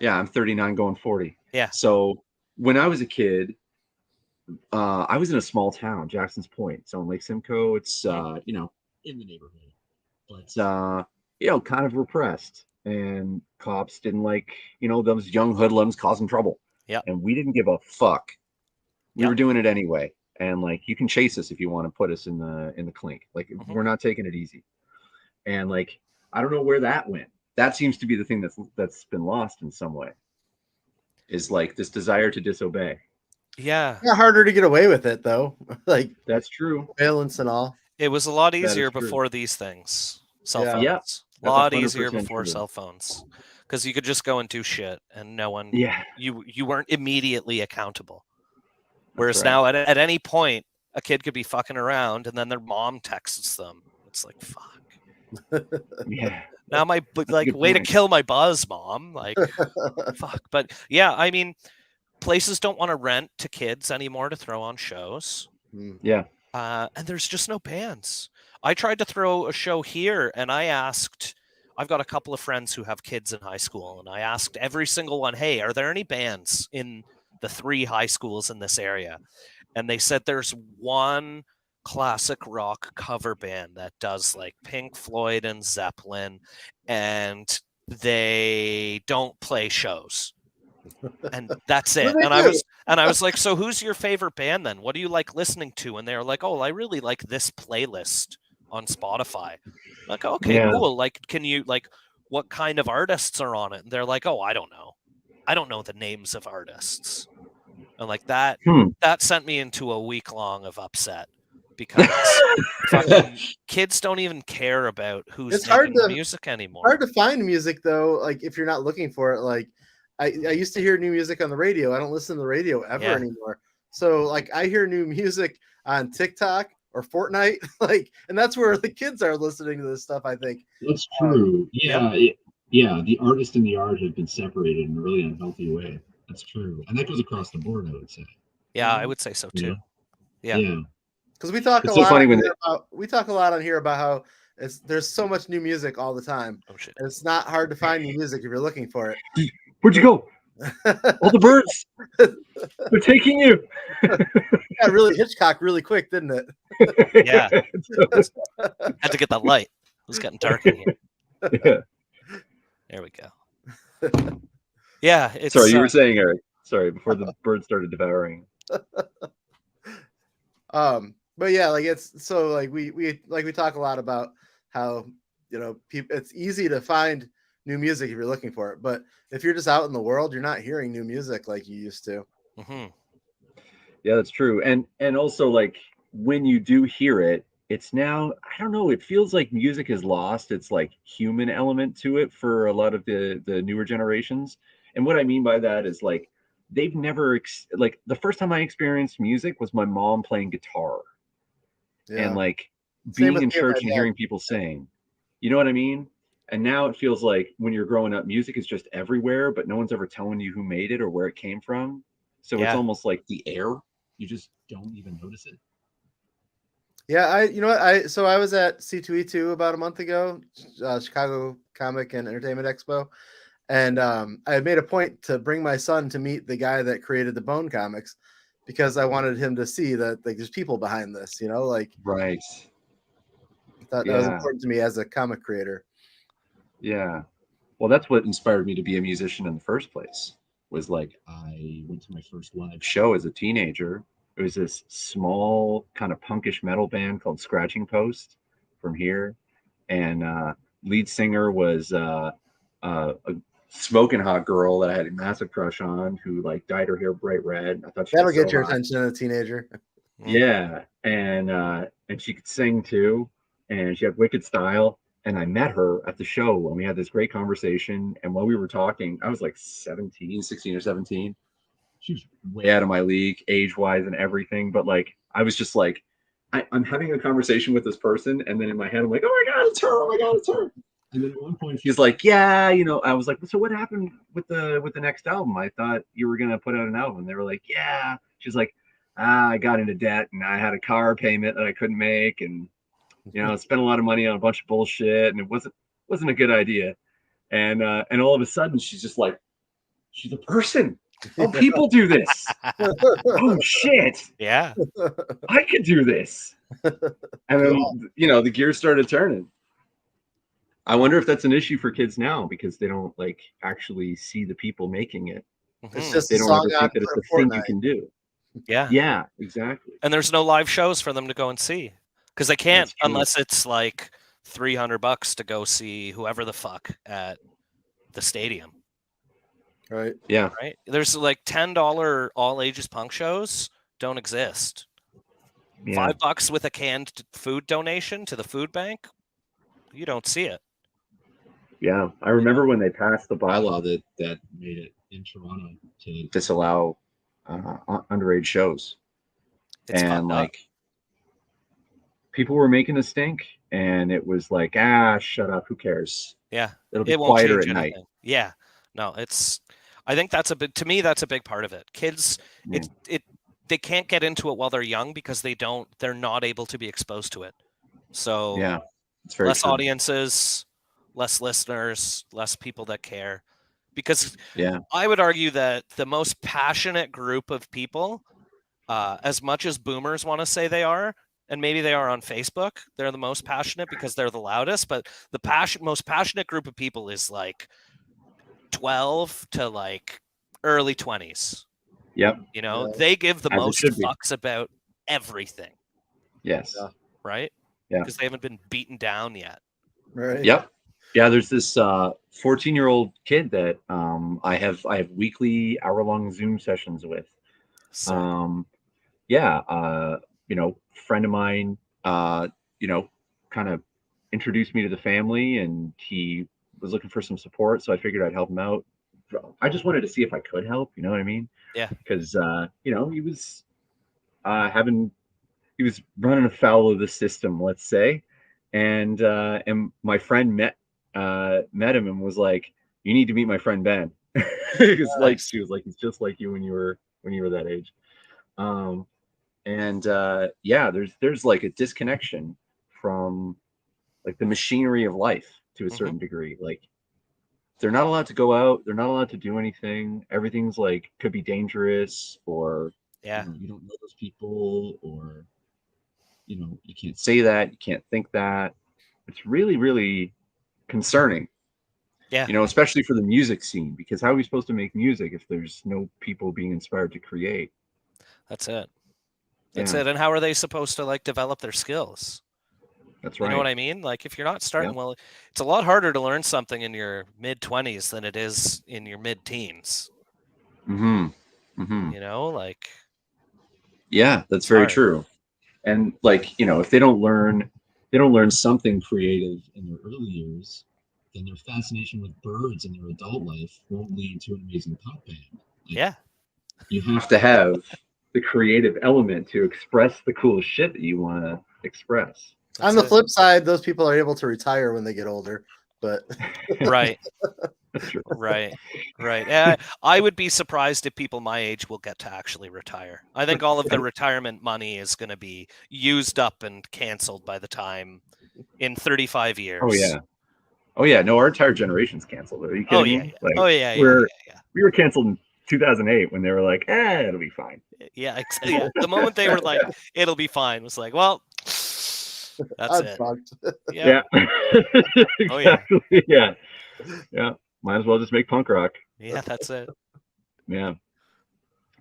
Speaker 7: Yeah, I'm 39, going 40.
Speaker 6: Yeah.
Speaker 7: So when I was a kid, I was in a small town, Jackson's Point, so in Lake Simcoe. It's
Speaker 5: In the neighborhood,
Speaker 7: but kind of repressed, and cops didn't like those young hoodlums causing trouble.
Speaker 6: Yeah.
Speaker 7: And we didn't give a fuck. We were doing it anyway, and like you can chase us if you want to put us in the clink. Like we're not taking it easy. And like I don't know where that went. That seems to be the thing that's been lost in some way. Is like this desire to disobey.
Speaker 6: Yeah.
Speaker 2: It's harder to get away with it though. Like
Speaker 7: that's true.
Speaker 2: Surveillance and all.
Speaker 6: It was a lot easier before these things. Cell phones.
Speaker 7: Yeah.
Speaker 6: A lot easier before cell phones. Because you could just go and do shit and no one you weren't immediately accountable. Whereas now at any point a kid could be fucking around and then their mom texts them. It's like fuck.
Speaker 7: Yeah.
Speaker 6: Now my way to kill my buzz, mom. Like fuck. But yeah, I mean, places don't want to rent to kids anymore to throw on shows.
Speaker 7: Yeah.
Speaker 6: And there's just no bands. I tried to throw a show here and I've got a couple of friends who have kids in high school, and I asked every single one, hey, are there any bands in the 3 high schools in this area? And they said there's one classic rock cover band that does like Pink Floyd and Zeppelin, and they don't play shows. And that's it. And I was like, so who's your favorite band then? What do you like listening to? And they were like, oh, I really like this playlist on Spotify. I'm like, okay, cool. Like, can you what kind of artists are on it? And they're like, oh, I don't know. I don't know the names of artists. And like that sent me into a week long of upset because fucking kids don't even care about who's making music anymore.
Speaker 2: Hard to find music though, like if you're not looking for it. Like I used to hear new music on the radio. I don't listen to the radio ever anymore. So like I hear new music on TikTok or Fortnite, and that's where the kids are listening to this stuff, I think.
Speaker 5: That's true. The artist and the art have been separated in a really unhealthy way. That's true. And that goes across the board, I would say.
Speaker 6: Yeah, I would say so too.
Speaker 5: Yeah.
Speaker 2: Because we talk we talk a lot on here about how there's so much new music all the time.
Speaker 6: Oh shit.
Speaker 2: And it's not hard to find new music if you're looking for it.
Speaker 7: Where'd you go? All the birds. They're taking you.
Speaker 2: Yeah, really Hitchcock really quick, didn't it?
Speaker 6: Yeah. Had to get that light. It was getting dark in here.
Speaker 7: Yeah.
Speaker 6: There we go. Yeah. It's,
Speaker 7: sorry, you were saying, Eric. Sorry, before the bird started devouring.
Speaker 2: But yeah, it's so we talk a lot about how people, it's easy to find new music if you're looking for it. But if you're just out in the world, you're not hearing new music like you used to.
Speaker 6: Hmm.
Speaker 7: Yeah, that's true. And also like when you do hear it, it's now, I don't know, it feels like music has lost its like human element to it for a lot of the newer generations. And what I mean by that is like they've never like the first time I experienced music was my mom playing guitar and
Speaker 2: Yeah.
Speaker 7: like
Speaker 2: Same
Speaker 7: being
Speaker 2: with
Speaker 7: in
Speaker 2: me and my
Speaker 7: church and
Speaker 2: dad.
Speaker 7: hearing people sing. You know what I mean? And now it feels like when you're growing up, music is just everywhere, but no one's ever telling you who made it or where it came from. So it's
Speaker 6: Yeah.
Speaker 7: almost like the air.
Speaker 5: You just don't even notice it.
Speaker 2: Yeah, you know what, I was at C2E2 about a month ago, Chicago Comic and Entertainment Expo, and I had made a point to bring my son to meet the guy that created the Bone comics because I wanted him to see that like there's people behind this, you know, like
Speaker 7: Right.
Speaker 2: I thought that was
Speaker 7: Yeah.
Speaker 2: important to me as a comic creator.
Speaker 7: Yeah. Well, that's what inspired me to be a musician in the first place. Was like
Speaker 5: I went to my first live
Speaker 7: show as a teenager. It was this small kind of punkish metal band called Scratching Post from here, and lead singer was a smoking hot girl that I had a massive crush on, who like dyed her hair bright red. I thought she
Speaker 2: That'll
Speaker 7: was
Speaker 2: get
Speaker 7: so
Speaker 2: your
Speaker 7: hot.
Speaker 2: attention as a teenager.
Speaker 7: Yeah, and she could sing too, and she had wicked style. And I met her at the show, and we had this great conversation. And while we were talking, I was like 17, 16 or 17. She was way out of my league, age-wise and everything. But like, I was just like, I'm having a conversation with this person, and then in my head, I'm like, oh my god, it's her! Oh my god, it's her! And then at one point, she's like, yeah, you know, I was like, so what happened with the next album? I thought you were gonna put out an album. They were like, yeah. She's like, I got into debt and I had a car payment that I couldn't make, and you know, spent a lot of money on a bunch of bullshit, and it wasn't a good idea. And all of a sudden, she's just like, she's a person. Oh, people do this. Oh shit,
Speaker 6: Yeah.
Speaker 7: I could do this. And then you know, the gears started turning. I wonder if that's an issue for kids now because they don't like actually see the people making it.
Speaker 2: It's
Speaker 6: Mhm.
Speaker 2: just
Speaker 7: They
Speaker 2: a
Speaker 7: don't
Speaker 2: song
Speaker 7: ever
Speaker 2: on
Speaker 7: think that it's a thing you
Speaker 2: Fortnite.
Speaker 7: can do.
Speaker 6: Yeah.
Speaker 7: Yeah, exactly.
Speaker 6: And there's no live shows for them to go and see because they can't
Speaker 7: That's true.
Speaker 6: unless it's like $300 to go see whoever the fuck at the stadium,
Speaker 2: Right.
Speaker 7: Yeah.
Speaker 6: right? There's like $10 all ages punk shows don't exist.
Speaker 7: Yeah.
Speaker 6: $5 with a canned food donation to the food bank, you don't see it.
Speaker 7: Yeah. I remember when they passed the bylaw that
Speaker 5: made it in Toronto to
Speaker 7: disallow underage shows.
Speaker 6: It's
Speaker 7: And
Speaker 6: fucked up.
Speaker 7: like people were making a stink, and it was like, shut up, who cares?
Speaker 6: Yeah,
Speaker 7: It'll be
Speaker 6: it won't
Speaker 7: quieter
Speaker 6: change
Speaker 7: at night.
Speaker 6: anything. Yeah, no, it's. I think that's a bit. To me, that's a big part of it. Kids,
Speaker 7: Yeah.
Speaker 6: they can't get into it while they're young because they're not able to be exposed to it. So
Speaker 7: Yeah, it's very
Speaker 6: less
Speaker 7: true.
Speaker 6: audiences, less listeners, less people that care. Because
Speaker 7: Yeah.
Speaker 6: I would argue that the most passionate group of people, as much as boomers want to say they are, and maybe they are on Facebook, they're the most passionate because they're the loudest. But the most passionate group of people is like 12 to like early 20s.
Speaker 7: Yep.
Speaker 6: You know,
Speaker 2: Yeah.
Speaker 6: they give the
Speaker 7: As it
Speaker 6: most
Speaker 7: should be.
Speaker 6: fucks about everything,
Speaker 7: Yes.
Speaker 2: Yeah.
Speaker 6: right?
Speaker 7: Yeah.
Speaker 6: Because they haven't been beaten down yet.
Speaker 2: Right.
Speaker 7: Yep. Yeah, there's this 14-year-old kid that I have weekly hour-long Zoom sessions with.
Speaker 6: So
Speaker 7: Yeah, you know, friend of mine, you know, kind of introduced me to the family, and he was looking for some support, so I figured I'd help him out. I just wanted to see if I could help, you know what I mean?
Speaker 6: Yeah.
Speaker 7: Because you know, he was running afoul of the system, let's say, and my friend met him and was like, "You need to meet my friend Ben." Because like she was like, "He's just like you when you were that age." And yeah, there's like a disconnection from like the machinery of life to a certain degree. Like they're not allowed to go out, they're not allowed to do anything. Everything's like could be dangerous, or
Speaker 6: yeah,
Speaker 5: you don't know those people, or
Speaker 7: you can't say that, you can't think that. It's really, really concerning.
Speaker 6: yeah,
Speaker 7: You know, especially for the music scene, because how are we supposed to make music if there's no people being inspired to create?
Speaker 6: that's it. That's
Speaker 7: Yeah.
Speaker 6: it. And how are they supposed to like develop their skills?
Speaker 3: That's
Speaker 6: You
Speaker 3: right.
Speaker 6: know what I mean? Like if you're not starting well, it's a lot harder to learn something in your mid-20s than it is in your mid-teens.
Speaker 3: Mm-hmm.
Speaker 6: You know, like
Speaker 3: Yeah, that's
Speaker 6: it's
Speaker 3: very
Speaker 6: hard.
Speaker 3: true. And like, if they don't learn something creative
Speaker 5: in their early years, then their fascination with birds in their adult life won't lead to an amazing pop band.
Speaker 6: Yeah.
Speaker 3: You have to have the creative element to express the cool shit that you want to express.
Speaker 2: On the flip side, those people are able to retire when they get older. But
Speaker 6: right.
Speaker 3: That's true.
Speaker 6: Right. I would be surprised if people my age will get to actually retire. I think all of the retirement money is going to be used up and canceled by the time in 35 years.
Speaker 3: Oh yeah. No, our entire generation's canceled. Are you kidding me?
Speaker 6: Yeah.
Speaker 3: Like, we were canceled in 2008 when they were like, it'll be fine.
Speaker 6: Yeah, exactly. Yeah. The moment they were like, it'll be fine, was like, well, that's it.
Speaker 3: Yeah. Exactly. Yeah. Might as well just make punk rock.
Speaker 6: Yeah, that's it.
Speaker 3: Yeah.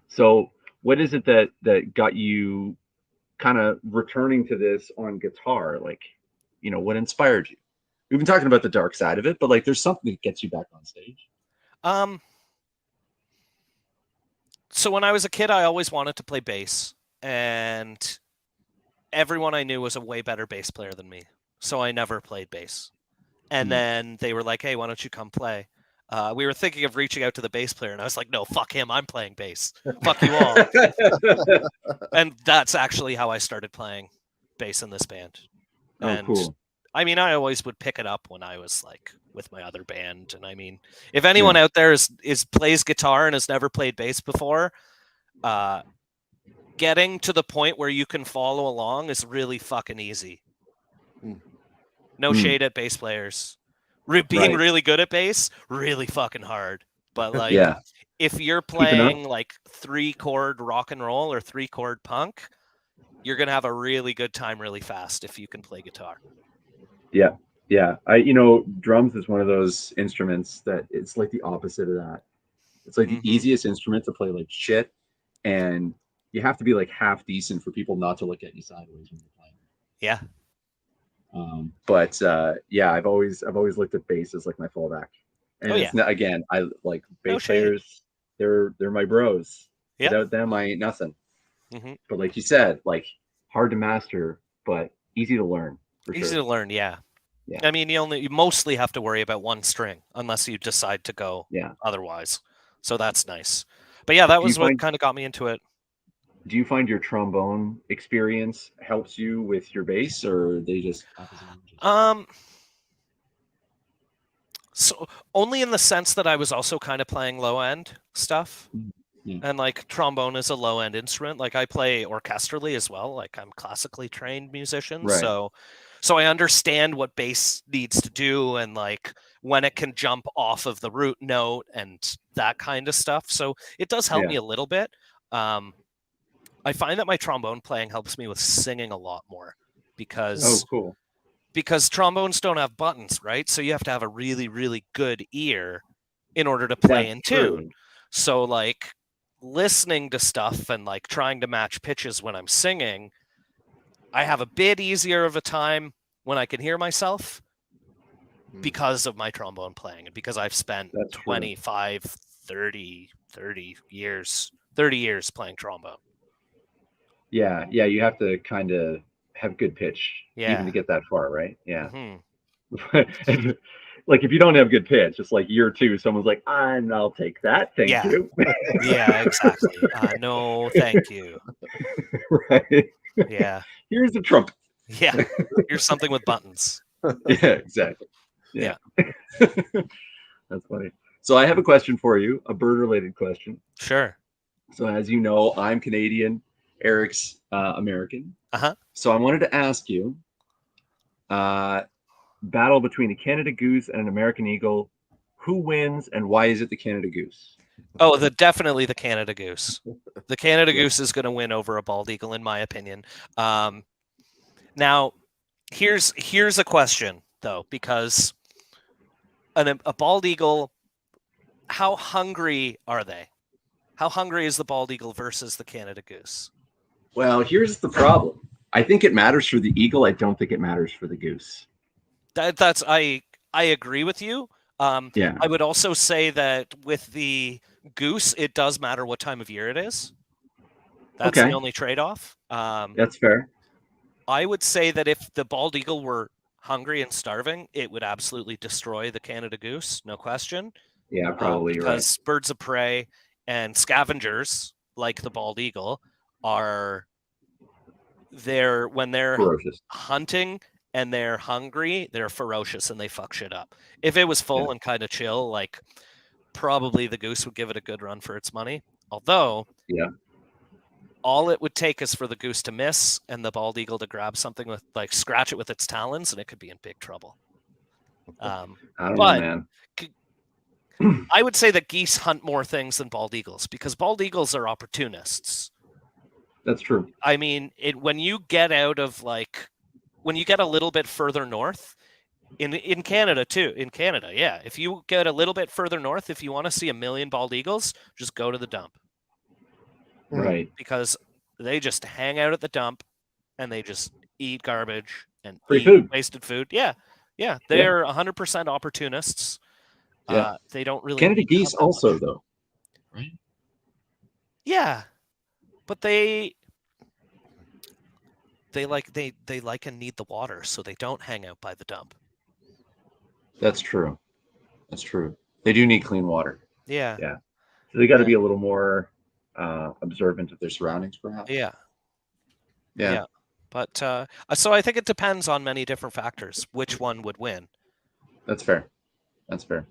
Speaker 3: So what is it that got you kind of returning to this on guitar? Like, what inspired you? We've been talking about the dark side of it, but like there's something that gets you back on stage.
Speaker 6: So when I was a kid, I always wanted to play bass, and everyone I knew was a way better bass player than me. So I never played bass. And then they were like, hey, why don't you come play? We were thinking of reaching out to the bass player, and I was like, no, fuck him. I'm playing bass. Fuck you all. And that's actually how I started playing bass in this band.
Speaker 3: Cool.
Speaker 6: I mean, I always would pick it up when I was like with my other band. And I mean, if anyone out there is plays guitar and has never played bass before, getting to the point where you can follow along is really fucking easy. No shade at bass players. Being really good at bass, really fucking hard. But like, if you're playing like 3-chord rock and roll or 3-chord punk, you're gonna have a really good time really fast if you can play guitar.
Speaker 3: Yeah. Drums is one of those instruments that it's like the opposite of that. It's like the easiest instrument to play like shit, and you have to be like half decent for people not to look at you sideways when you're playing.
Speaker 6: Yeah.
Speaker 3: But I've always looked at bass as like my fallback. And it's not, again, I like bass players. They're my bros. Without them, I ain't nothing. But like you said, like hard to master, but easy to learn.
Speaker 6: Easy to learn, yeah. I mean, you mostly have to worry about one string unless you decide to go otherwise. So that's nice. But yeah, that was what kind of got me into it.
Speaker 3: Do you find your trombone experience helps you with your bass, or they just
Speaker 6: so only in the sense that I was also kind of playing low end stuff. And like trombone is a low end instrument. Like I play orchestrally as well. Like I'm classically trained musician. So I understand what bass needs to do and like when it can jump off of the root note and that kind of stuff. So it does help me a little bit. I find that my trombone playing helps me with singing a lot more because because trombones don't have buttons, right? So you have to have a really, really good ear in order to play in tune. So like listening to stuff and like trying to match pitches when I'm singing, I have a bit easier of a time when I can hear myself because of my trombone playing and because I've spent 25, 30 years playing trombone.
Speaker 3: Yeah, you have to kind of have good pitch even to get that far, right? Yeah. Like if you don't have good pitch, it's like year 2, someone's like, I'll take that. Thank you.
Speaker 6: Yeah, exactly. No, thank you.
Speaker 3: Right.
Speaker 6: Yeah.
Speaker 3: Here's the trumpet.
Speaker 6: Yeah. Here's something with buttons.
Speaker 3: Yeah, exactly. Yeah. That's funny. So I have a question for you, a bird-related question.
Speaker 6: Sure.
Speaker 3: So as you know, I'm Canadian. Eric's American. So I wanted to ask you, battle between a Canada goose and an American eagle, who wins and why is it the Canada goose?
Speaker 6: Oh, definitely the Canada goose. The Canada goose is going to win over a bald eagle, in my opinion. Now, here's a question though, because a bald eagle, how hungry are they? How hungry is the bald eagle versus the Canada goose?
Speaker 3: Well, here's the problem.
Speaker 7: I think it matters for the eagle. I don't think it matters for the goose.
Speaker 6: That's I agree with you.
Speaker 7: Yeah.
Speaker 6: I would also say that with the goose, it does matter what time of year it is. That's
Speaker 7: Okay.
Speaker 6: the only trade-off.
Speaker 7: That's fair.
Speaker 6: I would say that if the bald eagle were hungry and starving, it would absolutely destroy the Canada goose, no question.
Speaker 7: Yeah, probably you're right.
Speaker 6: Because birds of prey and scavengers, like the bald eagle, are there when they're
Speaker 7: Ferocious.
Speaker 6: hunting and they're hungry, they're ferocious and they fuck shit up. If it was full and kind of chill, like probably the goose would give it a good run for its money. Although,
Speaker 7: Yeah.
Speaker 6: all it would take is for the goose to miss and the bald eagle to grab something with, like, scratch it with its talons, and it could be in big trouble.
Speaker 7: I don't
Speaker 6: but-
Speaker 7: know, man.
Speaker 6: I would say that geese hunt more things than bald eagles because bald eagles are opportunists.
Speaker 7: That's true.
Speaker 6: I mean, when you get out of when you get a little bit further north, in Canada too, yeah. If you get a little bit further north, if you want to see 1 million bald eagles, just go to the dump.
Speaker 7: Right.
Speaker 6: Because they just hang out at the dump and they just eat garbage and
Speaker 7: Free
Speaker 6: eat
Speaker 7: food.
Speaker 6: wasted food. Yeah. They're 100% opportunists.
Speaker 7: Yeah.
Speaker 6: They don't really.
Speaker 7: Canada geese also,
Speaker 6: much.
Speaker 7: though.
Speaker 5: Right?
Speaker 6: Yeah, but they like and need the water, so they don't hang out by the dump.
Speaker 7: That's true. That's true. They do need clean water.
Speaker 6: Yeah.
Speaker 7: So they got to be a little more observant of their surroundings, perhaps.
Speaker 6: Yeah.
Speaker 7: Yeah.
Speaker 6: But so I think it depends on many different factors which one would win.
Speaker 7: That's fair. That's fair.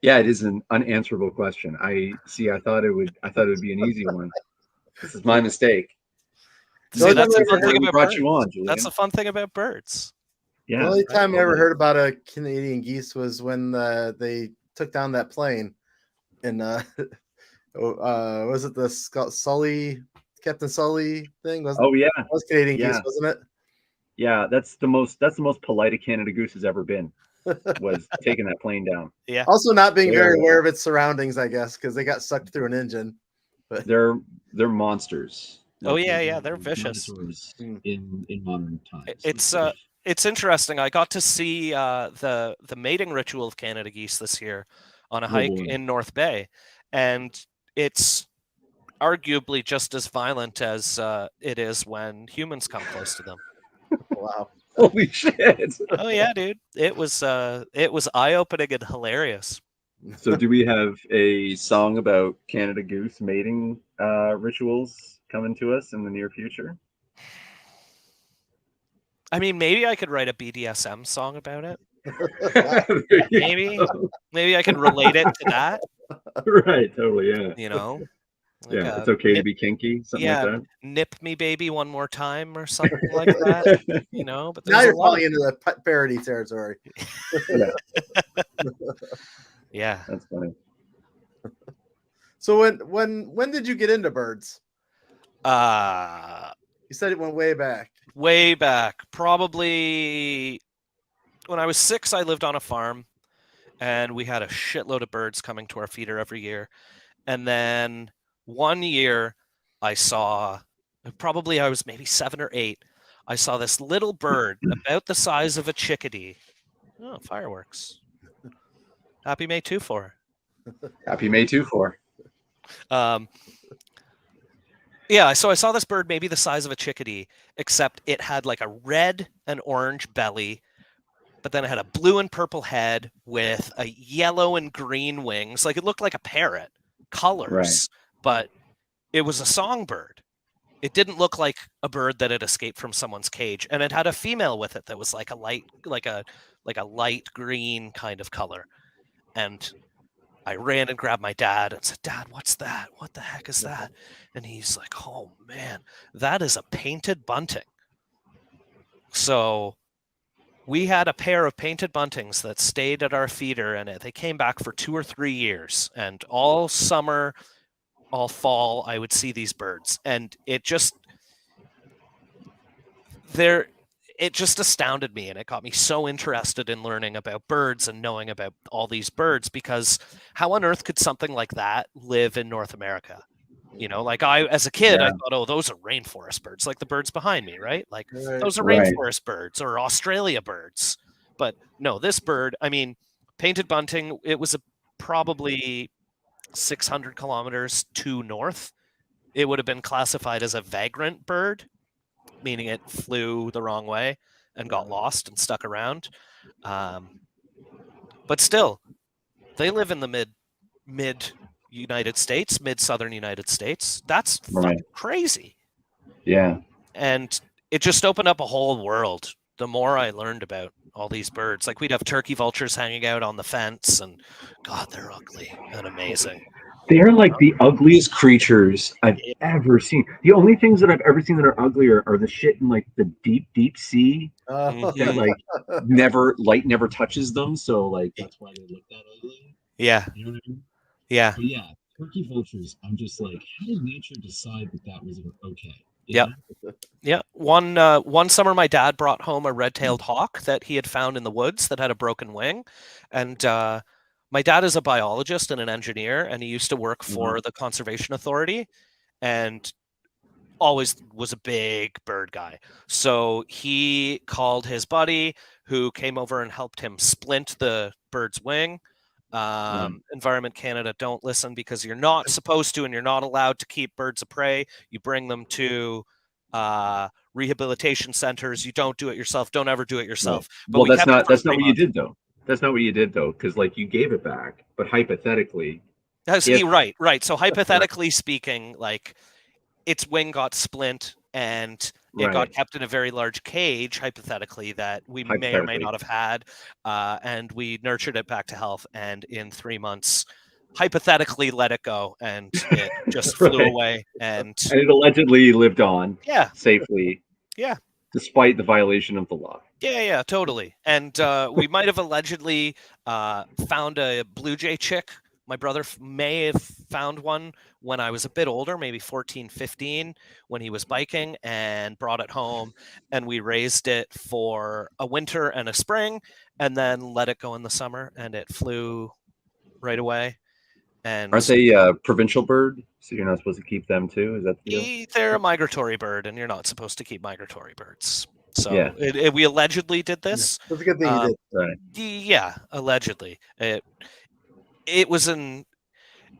Speaker 7: Yeah, it is an unanswerable question. I thought it would be an easy one. This is my mistake.
Speaker 6: See, that's the fun
Speaker 2: Never
Speaker 6: thing
Speaker 7: We
Speaker 6: about
Speaker 7: brought
Speaker 6: birds.
Speaker 7: you on, Julian.
Speaker 6: That's the fun thing about birds.
Speaker 7: Yeah.
Speaker 2: The only time I ever
Speaker 7: totally.
Speaker 2: heard about a Canadian geese was when they took down that plane in was it the Sully, Captain Sully thing?
Speaker 7: Oh yeah,
Speaker 2: That was Canadian
Speaker 7: Yeah.
Speaker 2: geese, wasn't it?
Speaker 7: yeah. That's the most polite a Canada goose has ever been. Was taking that plane down.
Speaker 6: Yeah.
Speaker 2: Also, not being very
Speaker 7: Yeah.
Speaker 2: aware of its surroundings, I guess, because they got sucked through an engine.
Speaker 7: They're monsters.
Speaker 6: Oh yeah, they're vicious.
Speaker 5: Dinosaurs
Speaker 2: Mm.
Speaker 5: in modern times.
Speaker 6: It's interesting. I got to see the mating ritual of Canada geese this year on a hike
Speaker 5: boy.
Speaker 6: in North Bay, and it's arguably just as violent as it is when humans come close to them.
Speaker 2: Wow.
Speaker 7: Holy shit!
Speaker 6: Oh yeah, dude. It was eye-opening and hilarious.
Speaker 7: So, do we have a song about Canada goose mating rituals coming to us in the near future?
Speaker 6: I mean, maybe I could write a BDSM song about it.
Speaker 7: There you
Speaker 6: Maybe I could relate it to that.
Speaker 7: go. Right. Totally. Yeah.
Speaker 6: You know.
Speaker 7: Yeah. It's okay to be kinky. Something
Speaker 6: yeah,
Speaker 7: like
Speaker 6: nip me baby one more time or something like that.
Speaker 7: that.
Speaker 6: You know, but
Speaker 2: Now
Speaker 6: there's a
Speaker 2: you're
Speaker 6: lot
Speaker 2: falling into the parody territory.
Speaker 6: Yeah.
Speaker 7: That's funny.
Speaker 2: So when did you get into birds?
Speaker 6: You
Speaker 2: said it went way back.
Speaker 6: Way back, probably when I was 6. I lived on a farm, and we had a shitload of birds coming to our feeder every year. And then one year, I saw, probably I was maybe 7 or 8. I saw this little bird about the size of a chickadee. Oh, fireworks! Happy May 2-4.
Speaker 7: Happy May 2-4.
Speaker 6: Yeah, so I saw this bird maybe the size of a chickadee, except it had like a red and orange belly, but then it had a blue and purple head with a yellow and green wings. Like it looked like a parrot, colors, but it was a songbird. It didn't look like a bird that had escaped from someone's cage, and it had a female with it that was like a light green kind of color. And I ran and grabbed my dad and said, "Dad, what's that? What the heck is that?" And he's like, "Oh man, that is a painted bunting." So we had a pair of painted buntings that stayed at our feeder, and they came back for 2 or 3 years. And all summer, all fall, I would see these birds, and it just astounded me, and it got me so interested in learning about birds and knowing about all these birds, because how on earth could something like that live in North America? You know, like as a kid, I
Speaker 1: Yeah.
Speaker 6: thought, oh, those are rainforest birds, like the birds behind me, right? Like
Speaker 2: Right.
Speaker 6: those are
Speaker 1: Right.
Speaker 6: rainforest birds or Australia birds. But no, this bird, I mean, painted bunting, it was probably 600 kilometers to north. It would have been classified as a vagrant bird, meaning it flew the wrong way and got lost and stuck around. But still, they live in the mid United States, mid southern United States. That's
Speaker 1: Right.
Speaker 6: fucking crazy.
Speaker 1: Yeah.
Speaker 6: And it just opened up a whole world. The more I learned about all these birds, like we'd have turkey vultures hanging out on the fence, and God, they're ugly and amazing.
Speaker 7: They're like the ugliest creatures I've ever seen. The only things that I've ever seen that are ugly are the shit in like the deep sea
Speaker 2: Oh,
Speaker 7: that like light never touches them. So like
Speaker 5: That's why they look that ugly.
Speaker 6: Yeah,
Speaker 5: You know what I mean?
Speaker 6: yeah,
Speaker 5: But yeah, turkey vultures. I'm just like, how did nature decide that was okay? You
Speaker 6: Yep.
Speaker 5: know?
Speaker 6: yeah. One summer, my dad brought home a red-tailed hawk that he had found in the woods that had a broken wing, and my dad is a biologist and an engineer, and he used to work for the Conservation Authority, and always was a big bird guy. So he called his buddy who came over and helped him splint the bird's wing. Environment Canada, don't listen, because you're not supposed to and you're not allowed to keep birds of prey. You bring them to rehabilitation centers. You don't do it yourself. Don't ever do it yourself. But
Speaker 7: Well,
Speaker 6: we kept it for
Speaker 7: that's
Speaker 6: 3
Speaker 7: not what you
Speaker 6: months.
Speaker 7: did though. That's not what you did though, because like you gave it back, but hypothetically,
Speaker 6: Right. So hypothetically speaking, like its wing got splint and it got kept in a very large cage, hypothetically, that we may or may not have had, and we nurtured it back to health, and in 3 months hypothetically let it go, and it just flew away, and
Speaker 7: it allegedly lived on safely,
Speaker 6: yeah,
Speaker 7: despite the violation of the law.
Speaker 6: yeah, totally. And we might have allegedly found a blue jay chick. My brother may have found one when I was a bit older, maybe 14, 15, when he was biking, and brought it home, and we raised it for a winter and a spring, and then let it go in the summer, and it flew right away. And
Speaker 7: aren't they a provincial bird? So you're not supposed to keep them too? Is that the deal?
Speaker 6: They're a migratory bird, and you're not supposed to keep migratory birds. So
Speaker 7: Yeah.
Speaker 6: we allegedly did this.
Speaker 2: That's a good thing you did.
Speaker 7: Right.
Speaker 6: Yeah, allegedly. It was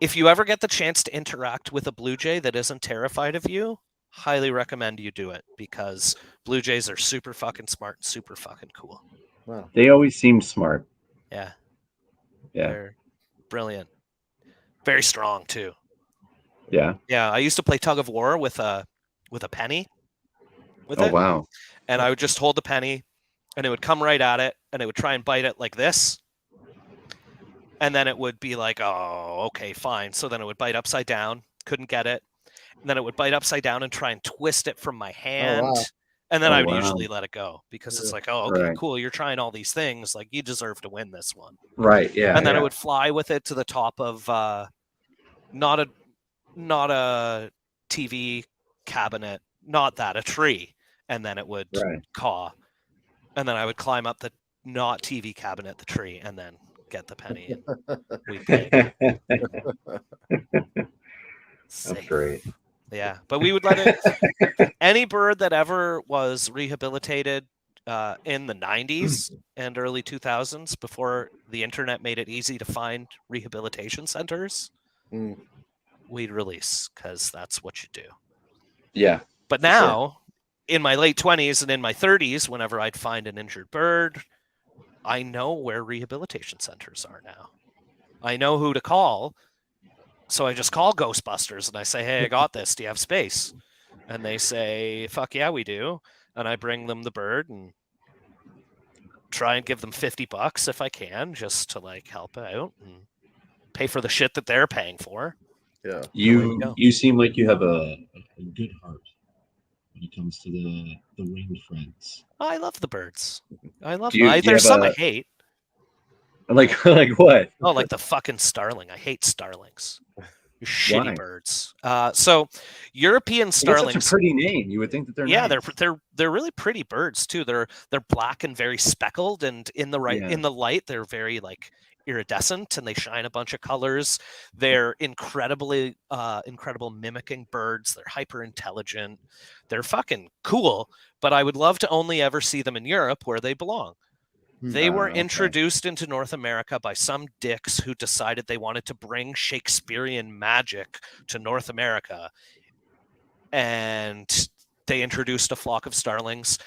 Speaker 6: if you ever get the chance to interact with a blue jay that isn't terrified of you, highly recommend you do it, because blue jays are super fucking smart and super fucking cool.
Speaker 2: Wow.
Speaker 7: They always seem smart.
Speaker 6: Yeah.
Speaker 7: Yeah.
Speaker 6: They're brilliant. Very strong too.
Speaker 7: Yeah.
Speaker 6: Yeah, I used to play tug of war with a penny with it.
Speaker 7: Oh wow.
Speaker 6: And I would just hold the penny, and it would come right at it, and it would try and bite it like this. And then it would be like, oh, okay, fine. So then it would bite upside down, couldn't get it. And then it would bite upside down and try and twist it from my hand.
Speaker 2: wow.
Speaker 6: And then
Speaker 7: Oh,
Speaker 6: I would
Speaker 7: wow.
Speaker 6: usually let it go, because it's like, oh, okay,
Speaker 7: Right.
Speaker 6: cool. You're trying all these things. Like, you deserve to win this one.
Speaker 7: Right. Yeah.
Speaker 6: And then
Speaker 7: yeah.
Speaker 6: I would fly with it to the top of not a TV cabinet, not that, a tree. And then it would caw. And then I would climb up the not TV cabinet, the tree, and then get the penny. And we played.
Speaker 7: That's great.
Speaker 6: Yeah, but we would let it. Any bird that ever was rehabilitated in the 90s and early 2000s, before the internet made it easy to find rehabilitation centers, we'd release, because that's what you do.
Speaker 7: Yeah.
Speaker 6: But now, in my late 20s and in my 30s, whenever I'd find an injured bird, I know where rehabilitation centers are now. I know who to call. So I just call Ghostbusters and I say, hey, I got this. Do you have space? And they say, fuck yeah, we do. And I bring them the bird and try and give them $50 if I can, just to like help out and pay for the shit that they're paying for.
Speaker 2: Yeah.
Speaker 5: You seem like you have a good heart when it comes to the winged friends.
Speaker 6: I love the birds. I love
Speaker 7: Do you-
Speaker 6: them.
Speaker 7: do you
Speaker 6: There's
Speaker 7: have
Speaker 6: some
Speaker 7: a-
Speaker 6: I hate.
Speaker 7: Like what?
Speaker 6: Oh, like the fucking starling. I hate starlings. You're shitty
Speaker 7: Why?
Speaker 6: birds. So European
Speaker 7: That's
Speaker 6: starlings.
Speaker 7: such a pretty name. You would think that they're
Speaker 6: Yeah,
Speaker 7: nice.
Speaker 6: they're really pretty birds too. They're black and very speckled, and in the light they're very like iridescent and they shine a bunch of colors. They're incredible mimicking birds. They're hyper intelligent. They're fucking cool, but I would love to only ever see them in Europe where they belong. They were
Speaker 7: okay.
Speaker 6: introduced into North America by some dicks who decided they wanted to bring Shakespearean magic to North America. And they introduced a flock of starlings.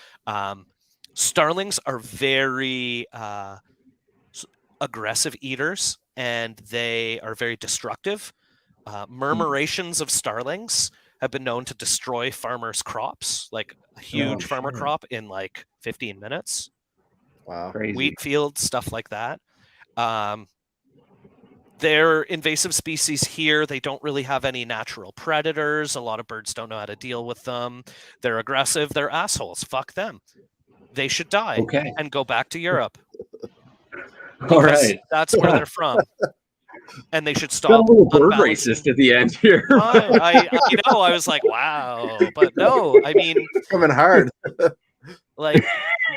Speaker 6: Starlings are very aggressive eaters, and they are very destructive. Murmurations of starlings have been known to destroy farmers' crops, like a huge farmer crop in like 15 minutes.
Speaker 2: Wow.
Speaker 7: Crazy.
Speaker 6: Wheat fields, stuff like that. They're invasive species here. They don't really have any natural predators. A lot of birds don't know how to deal with them. They're aggressive. They're assholes. Fuck them. They should die
Speaker 7: Okay.
Speaker 6: and go back to Europe.
Speaker 7: All right.
Speaker 6: That's where they're from. And they should
Speaker 7: Got a
Speaker 6: stop
Speaker 7: little bird
Speaker 6: unbalancing.
Speaker 7: racist at the end here.
Speaker 6: I I was like, wow. But no, I mean,
Speaker 2: Coming hard.
Speaker 6: like,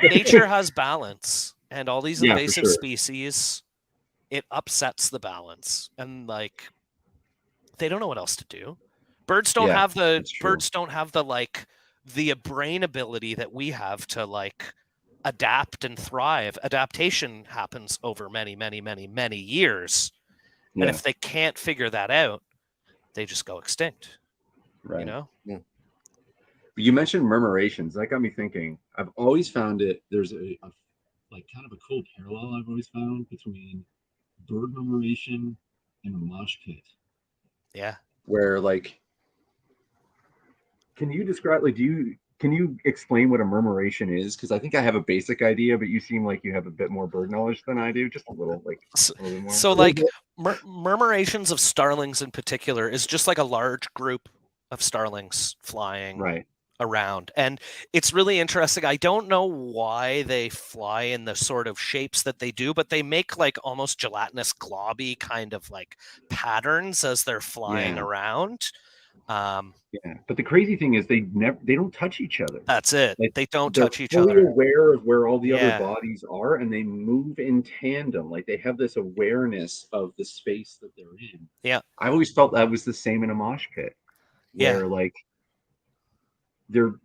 Speaker 6: nature has balance, and all these
Speaker 7: Yeah, for
Speaker 6: invasive
Speaker 7: sure.
Speaker 6: species, it upsets the balance, and like, they don't know what else to do. Birds don't
Speaker 7: Yeah,
Speaker 6: have the
Speaker 7: that's true.
Speaker 6: like the brain ability that we have to like adapt and thrive. Adaptation happens over many years.
Speaker 7: Yeah,
Speaker 6: And if they can't figure that out, they just go extinct.
Speaker 7: right.
Speaker 6: You know?
Speaker 7: You mentioned murmurations. That got me thinking. I've always found it. There's a
Speaker 5: Like kind of a cool parallel I've always found between bird murmuration and a mosh pit.
Speaker 6: Yeah.
Speaker 7: where like, can you describe like can you explain what a murmuration is? Because I think I have a basic idea, but you seem like you have a bit more bird knowledge than I do. Just a little, like a little bit more.
Speaker 6: So like murmurations of starlings in particular is just like a large group of starlings flying
Speaker 7: Right.
Speaker 6: around. And it's really interesting. I don't know why they fly in the sort of shapes that they do, but they make like almost gelatinous globby kind of like patterns as they're flying around.
Speaker 7: Yeah, but the crazy thing is they don't touch each other.
Speaker 6: That's it.
Speaker 7: Like,
Speaker 6: They don't
Speaker 7: they're
Speaker 6: touch each
Speaker 7: fully
Speaker 6: other.
Speaker 7: aware of where all the
Speaker 6: Yeah.
Speaker 7: other bodies are, and they move in tandem. Like they have this awareness of the space that they're in.
Speaker 6: Yeah.
Speaker 7: I always felt that was the same in a mosh pit, where like they're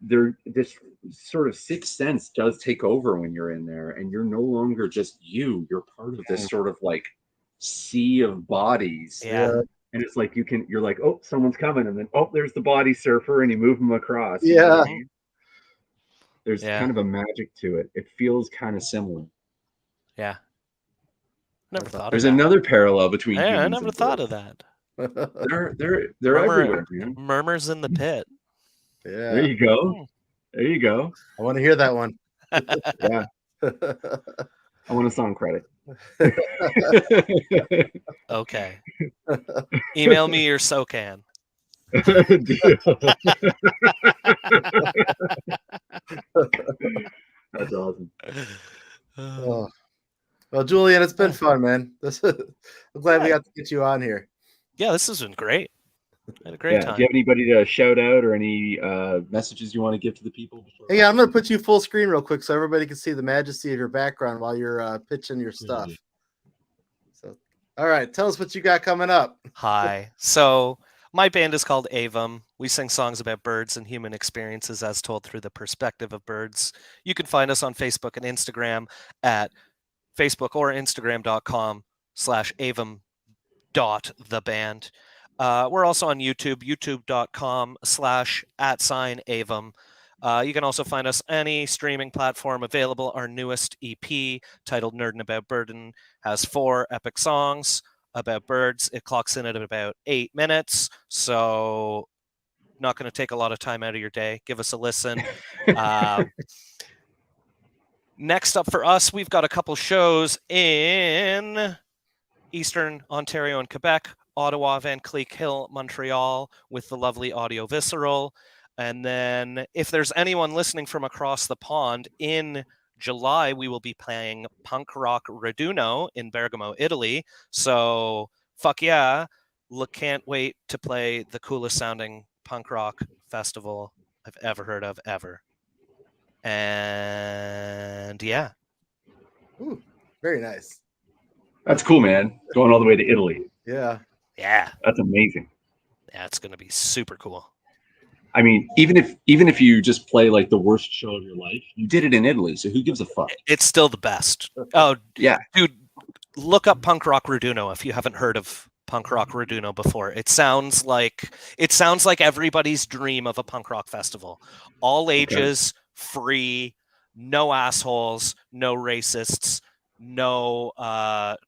Speaker 7: this sort of sixth sense does take over when you're in there, and you're no longer just you. You're part of this sort of like sea of bodies.
Speaker 6: Yeah.
Speaker 7: And it's like you're like, oh, someone's coming, and then oh, there's the body surfer, and you move them across.
Speaker 2: Yeah.
Speaker 7: You know what I mean? There's
Speaker 6: Yeah.
Speaker 7: kind of a magic to it. It feels kind of similar.
Speaker 6: Yeah. Never thought
Speaker 7: There's
Speaker 6: of that.
Speaker 7: another parallel between
Speaker 6: Yeah, I
Speaker 7: humans
Speaker 6: never
Speaker 7: and
Speaker 6: thought
Speaker 7: birds.
Speaker 6: of that.
Speaker 7: They're everywhere, man.
Speaker 6: Murmurs in the pit.
Speaker 2: Yeah.
Speaker 7: There you go. There you go.
Speaker 2: I want to hear that one.
Speaker 7: Yeah. I want a song credit.
Speaker 6: Okay. Email me your SOCAN.
Speaker 7: That's awesome.
Speaker 2: Oh. Well, Julian, it's been fun, man. I'm glad we got to get you on here.
Speaker 6: Yeah, this has been great. I had a great time.
Speaker 7: Do you have anybody to shout out or any messages you want to give to the people?
Speaker 2: Hey, I'm going to put you full screen real quick so everybody can see the majesty of your background while you're pitching your stuff. So, all right, tell us what you got coming up.
Speaker 6: Hi. So my band is called Avem. We sing songs about birds and human experiences as told through the perspective of birds. You can find us on Facebook and Instagram at Facebook or Instagram.com/avem.theband. We're also on YouTube, youtube.com/@Avem. You can also find us any streaming platform available. Our newest EP, titled Nerdin' About Birdin', has 4 epic songs about birds. It clocks in at about 8 minutes, so not going to take a lot of time out of your day. Give us a listen. Next up for us, we've got a couple shows in Eastern Ontario and Quebec, Ottawa, Van Cleek Hill, Montreal, with the lovely Audio Visceral. And then if there's anyone listening from across the pond, in July, we will be playing Punk Rock Raduno in Bergamo, Italy. So fuck yeah. Can't wait to play the coolest sounding punk rock festival I've ever heard of, ever. And yeah.
Speaker 2: Ooh, very nice.
Speaker 7: That's cool, man. Going all the way to Italy.
Speaker 2: Yeah.
Speaker 6: Yeah.
Speaker 7: That's amazing.
Speaker 6: Yeah, it's gonna be super cool.
Speaker 7: I mean, even if you just play like the worst show of your life, you did it in Italy, so who gives a fuck?
Speaker 6: It's still the best. Oh
Speaker 7: Yeah.
Speaker 6: dude, look up Punk Rock Raduno if you haven't heard of Punk Rock Raduno before. It sounds like everybody's dream of a punk rock festival. All ages, free, no assholes, no racists, no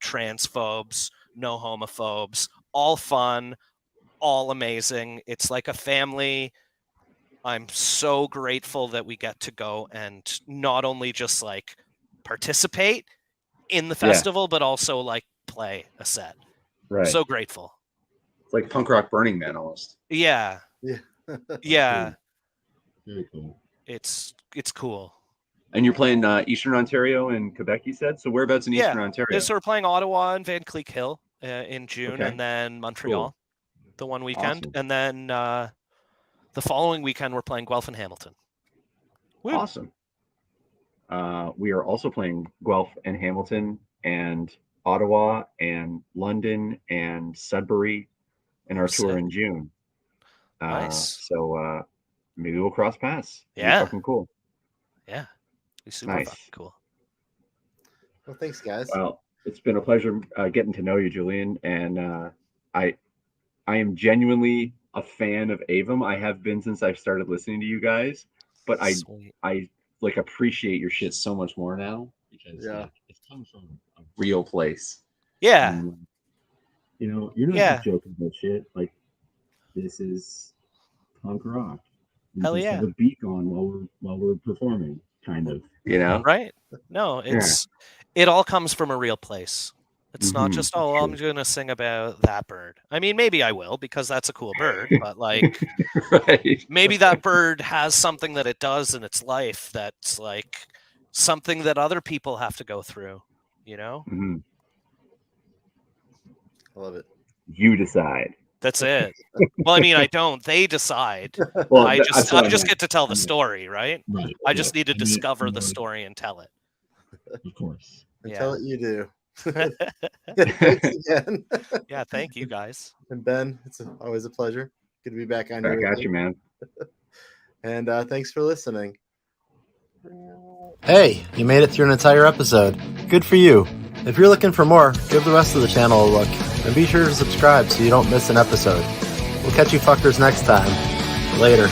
Speaker 6: transphobes, no homophobes, all fun, all amazing. It's like a family. I'm so grateful that we get to go and not only just like participate in the festival, but also like play a set.
Speaker 7: Right.
Speaker 6: So grateful.
Speaker 7: It's like punk rock Burning Man almost.
Speaker 6: Yeah.
Speaker 2: Yeah.
Speaker 6: Yeah.
Speaker 5: Very cool.
Speaker 6: It's cool.
Speaker 7: And you're playing Eastern Ontario and Quebec, you said? So whereabouts in Eastern Ontario?
Speaker 6: So we're playing Ottawa and Van Cleek Hill in June,
Speaker 7: Okay.
Speaker 6: and then Montreal the one weekend.
Speaker 7: Awesome.
Speaker 6: And then the following weekend we're playing Guelph and Hamilton. Woo.
Speaker 7: Awesome. We are also playing Guelph and Hamilton and Ottawa and London and Sudbury in our tour in June.
Speaker 6: Nice.
Speaker 7: So maybe we'll cross paths. It'll be
Speaker 6: Yeah.
Speaker 7: fucking cool.
Speaker 6: Yeah. Be super
Speaker 7: Nice.
Speaker 6: fucking cool.
Speaker 2: Well, thanks, guys.
Speaker 7: Well, it's been a pleasure getting to know you, Julian. And I am genuinely a fan of Avem. I have been since I started listening to you guys, but
Speaker 6: Sweet.
Speaker 7: I like appreciate your shit so much more now because
Speaker 2: Yeah.
Speaker 5: It's come from a
Speaker 7: real place.
Speaker 6: Yeah.
Speaker 5: And, you know, you're not
Speaker 6: Yeah.
Speaker 5: just joking about shit. Like, this is punk rock. We
Speaker 6: Hell
Speaker 5: just
Speaker 6: yeah.
Speaker 5: have a beat on while we're performing, kind of.
Speaker 7: You know?
Speaker 6: Right? No, it all comes from a real place. It's not
Speaker 7: Mhm.
Speaker 6: just, I'm gonna sing about that bird. I mean, maybe I will because that's a cool bird, but like
Speaker 7: Right.
Speaker 6: maybe that bird has something that it does in its life that's like something that other people have to go through, you know?
Speaker 7: Mhm.
Speaker 2: I love it.
Speaker 7: You decide.
Speaker 6: That's it. Well, I mean, I don't. They decide.
Speaker 7: Well,
Speaker 6: I
Speaker 7: that's
Speaker 6: just
Speaker 7: what
Speaker 6: I just
Speaker 7: meant.
Speaker 6: get to tell the story, right?
Speaker 5: Right.
Speaker 6: I just need to
Speaker 5: I mean,
Speaker 6: discover the
Speaker 5: more-
Speaker 6: story and tell it.
Speaker 5: Of course.
Speaker 2: Until it you do.
Speaker 6: Yeah.
Speaker 2: Thanks again.
Speaker 6: Yeah, thank you guys.
Speaker 2: And Ben, it's always a pleasure. Good to be back on
Speaker 7: Back
Speaker 2: here.
Speaker 7: at you, man.
Speaker 2: And thanks for listening.
Speaker 8: Hey, you made it through an entire episode. Good for you. If you're looking for more, give the rest of the channel a look. And be sure to subscribe so you don't miss an episode. We'll catch you fuckers next time. Later.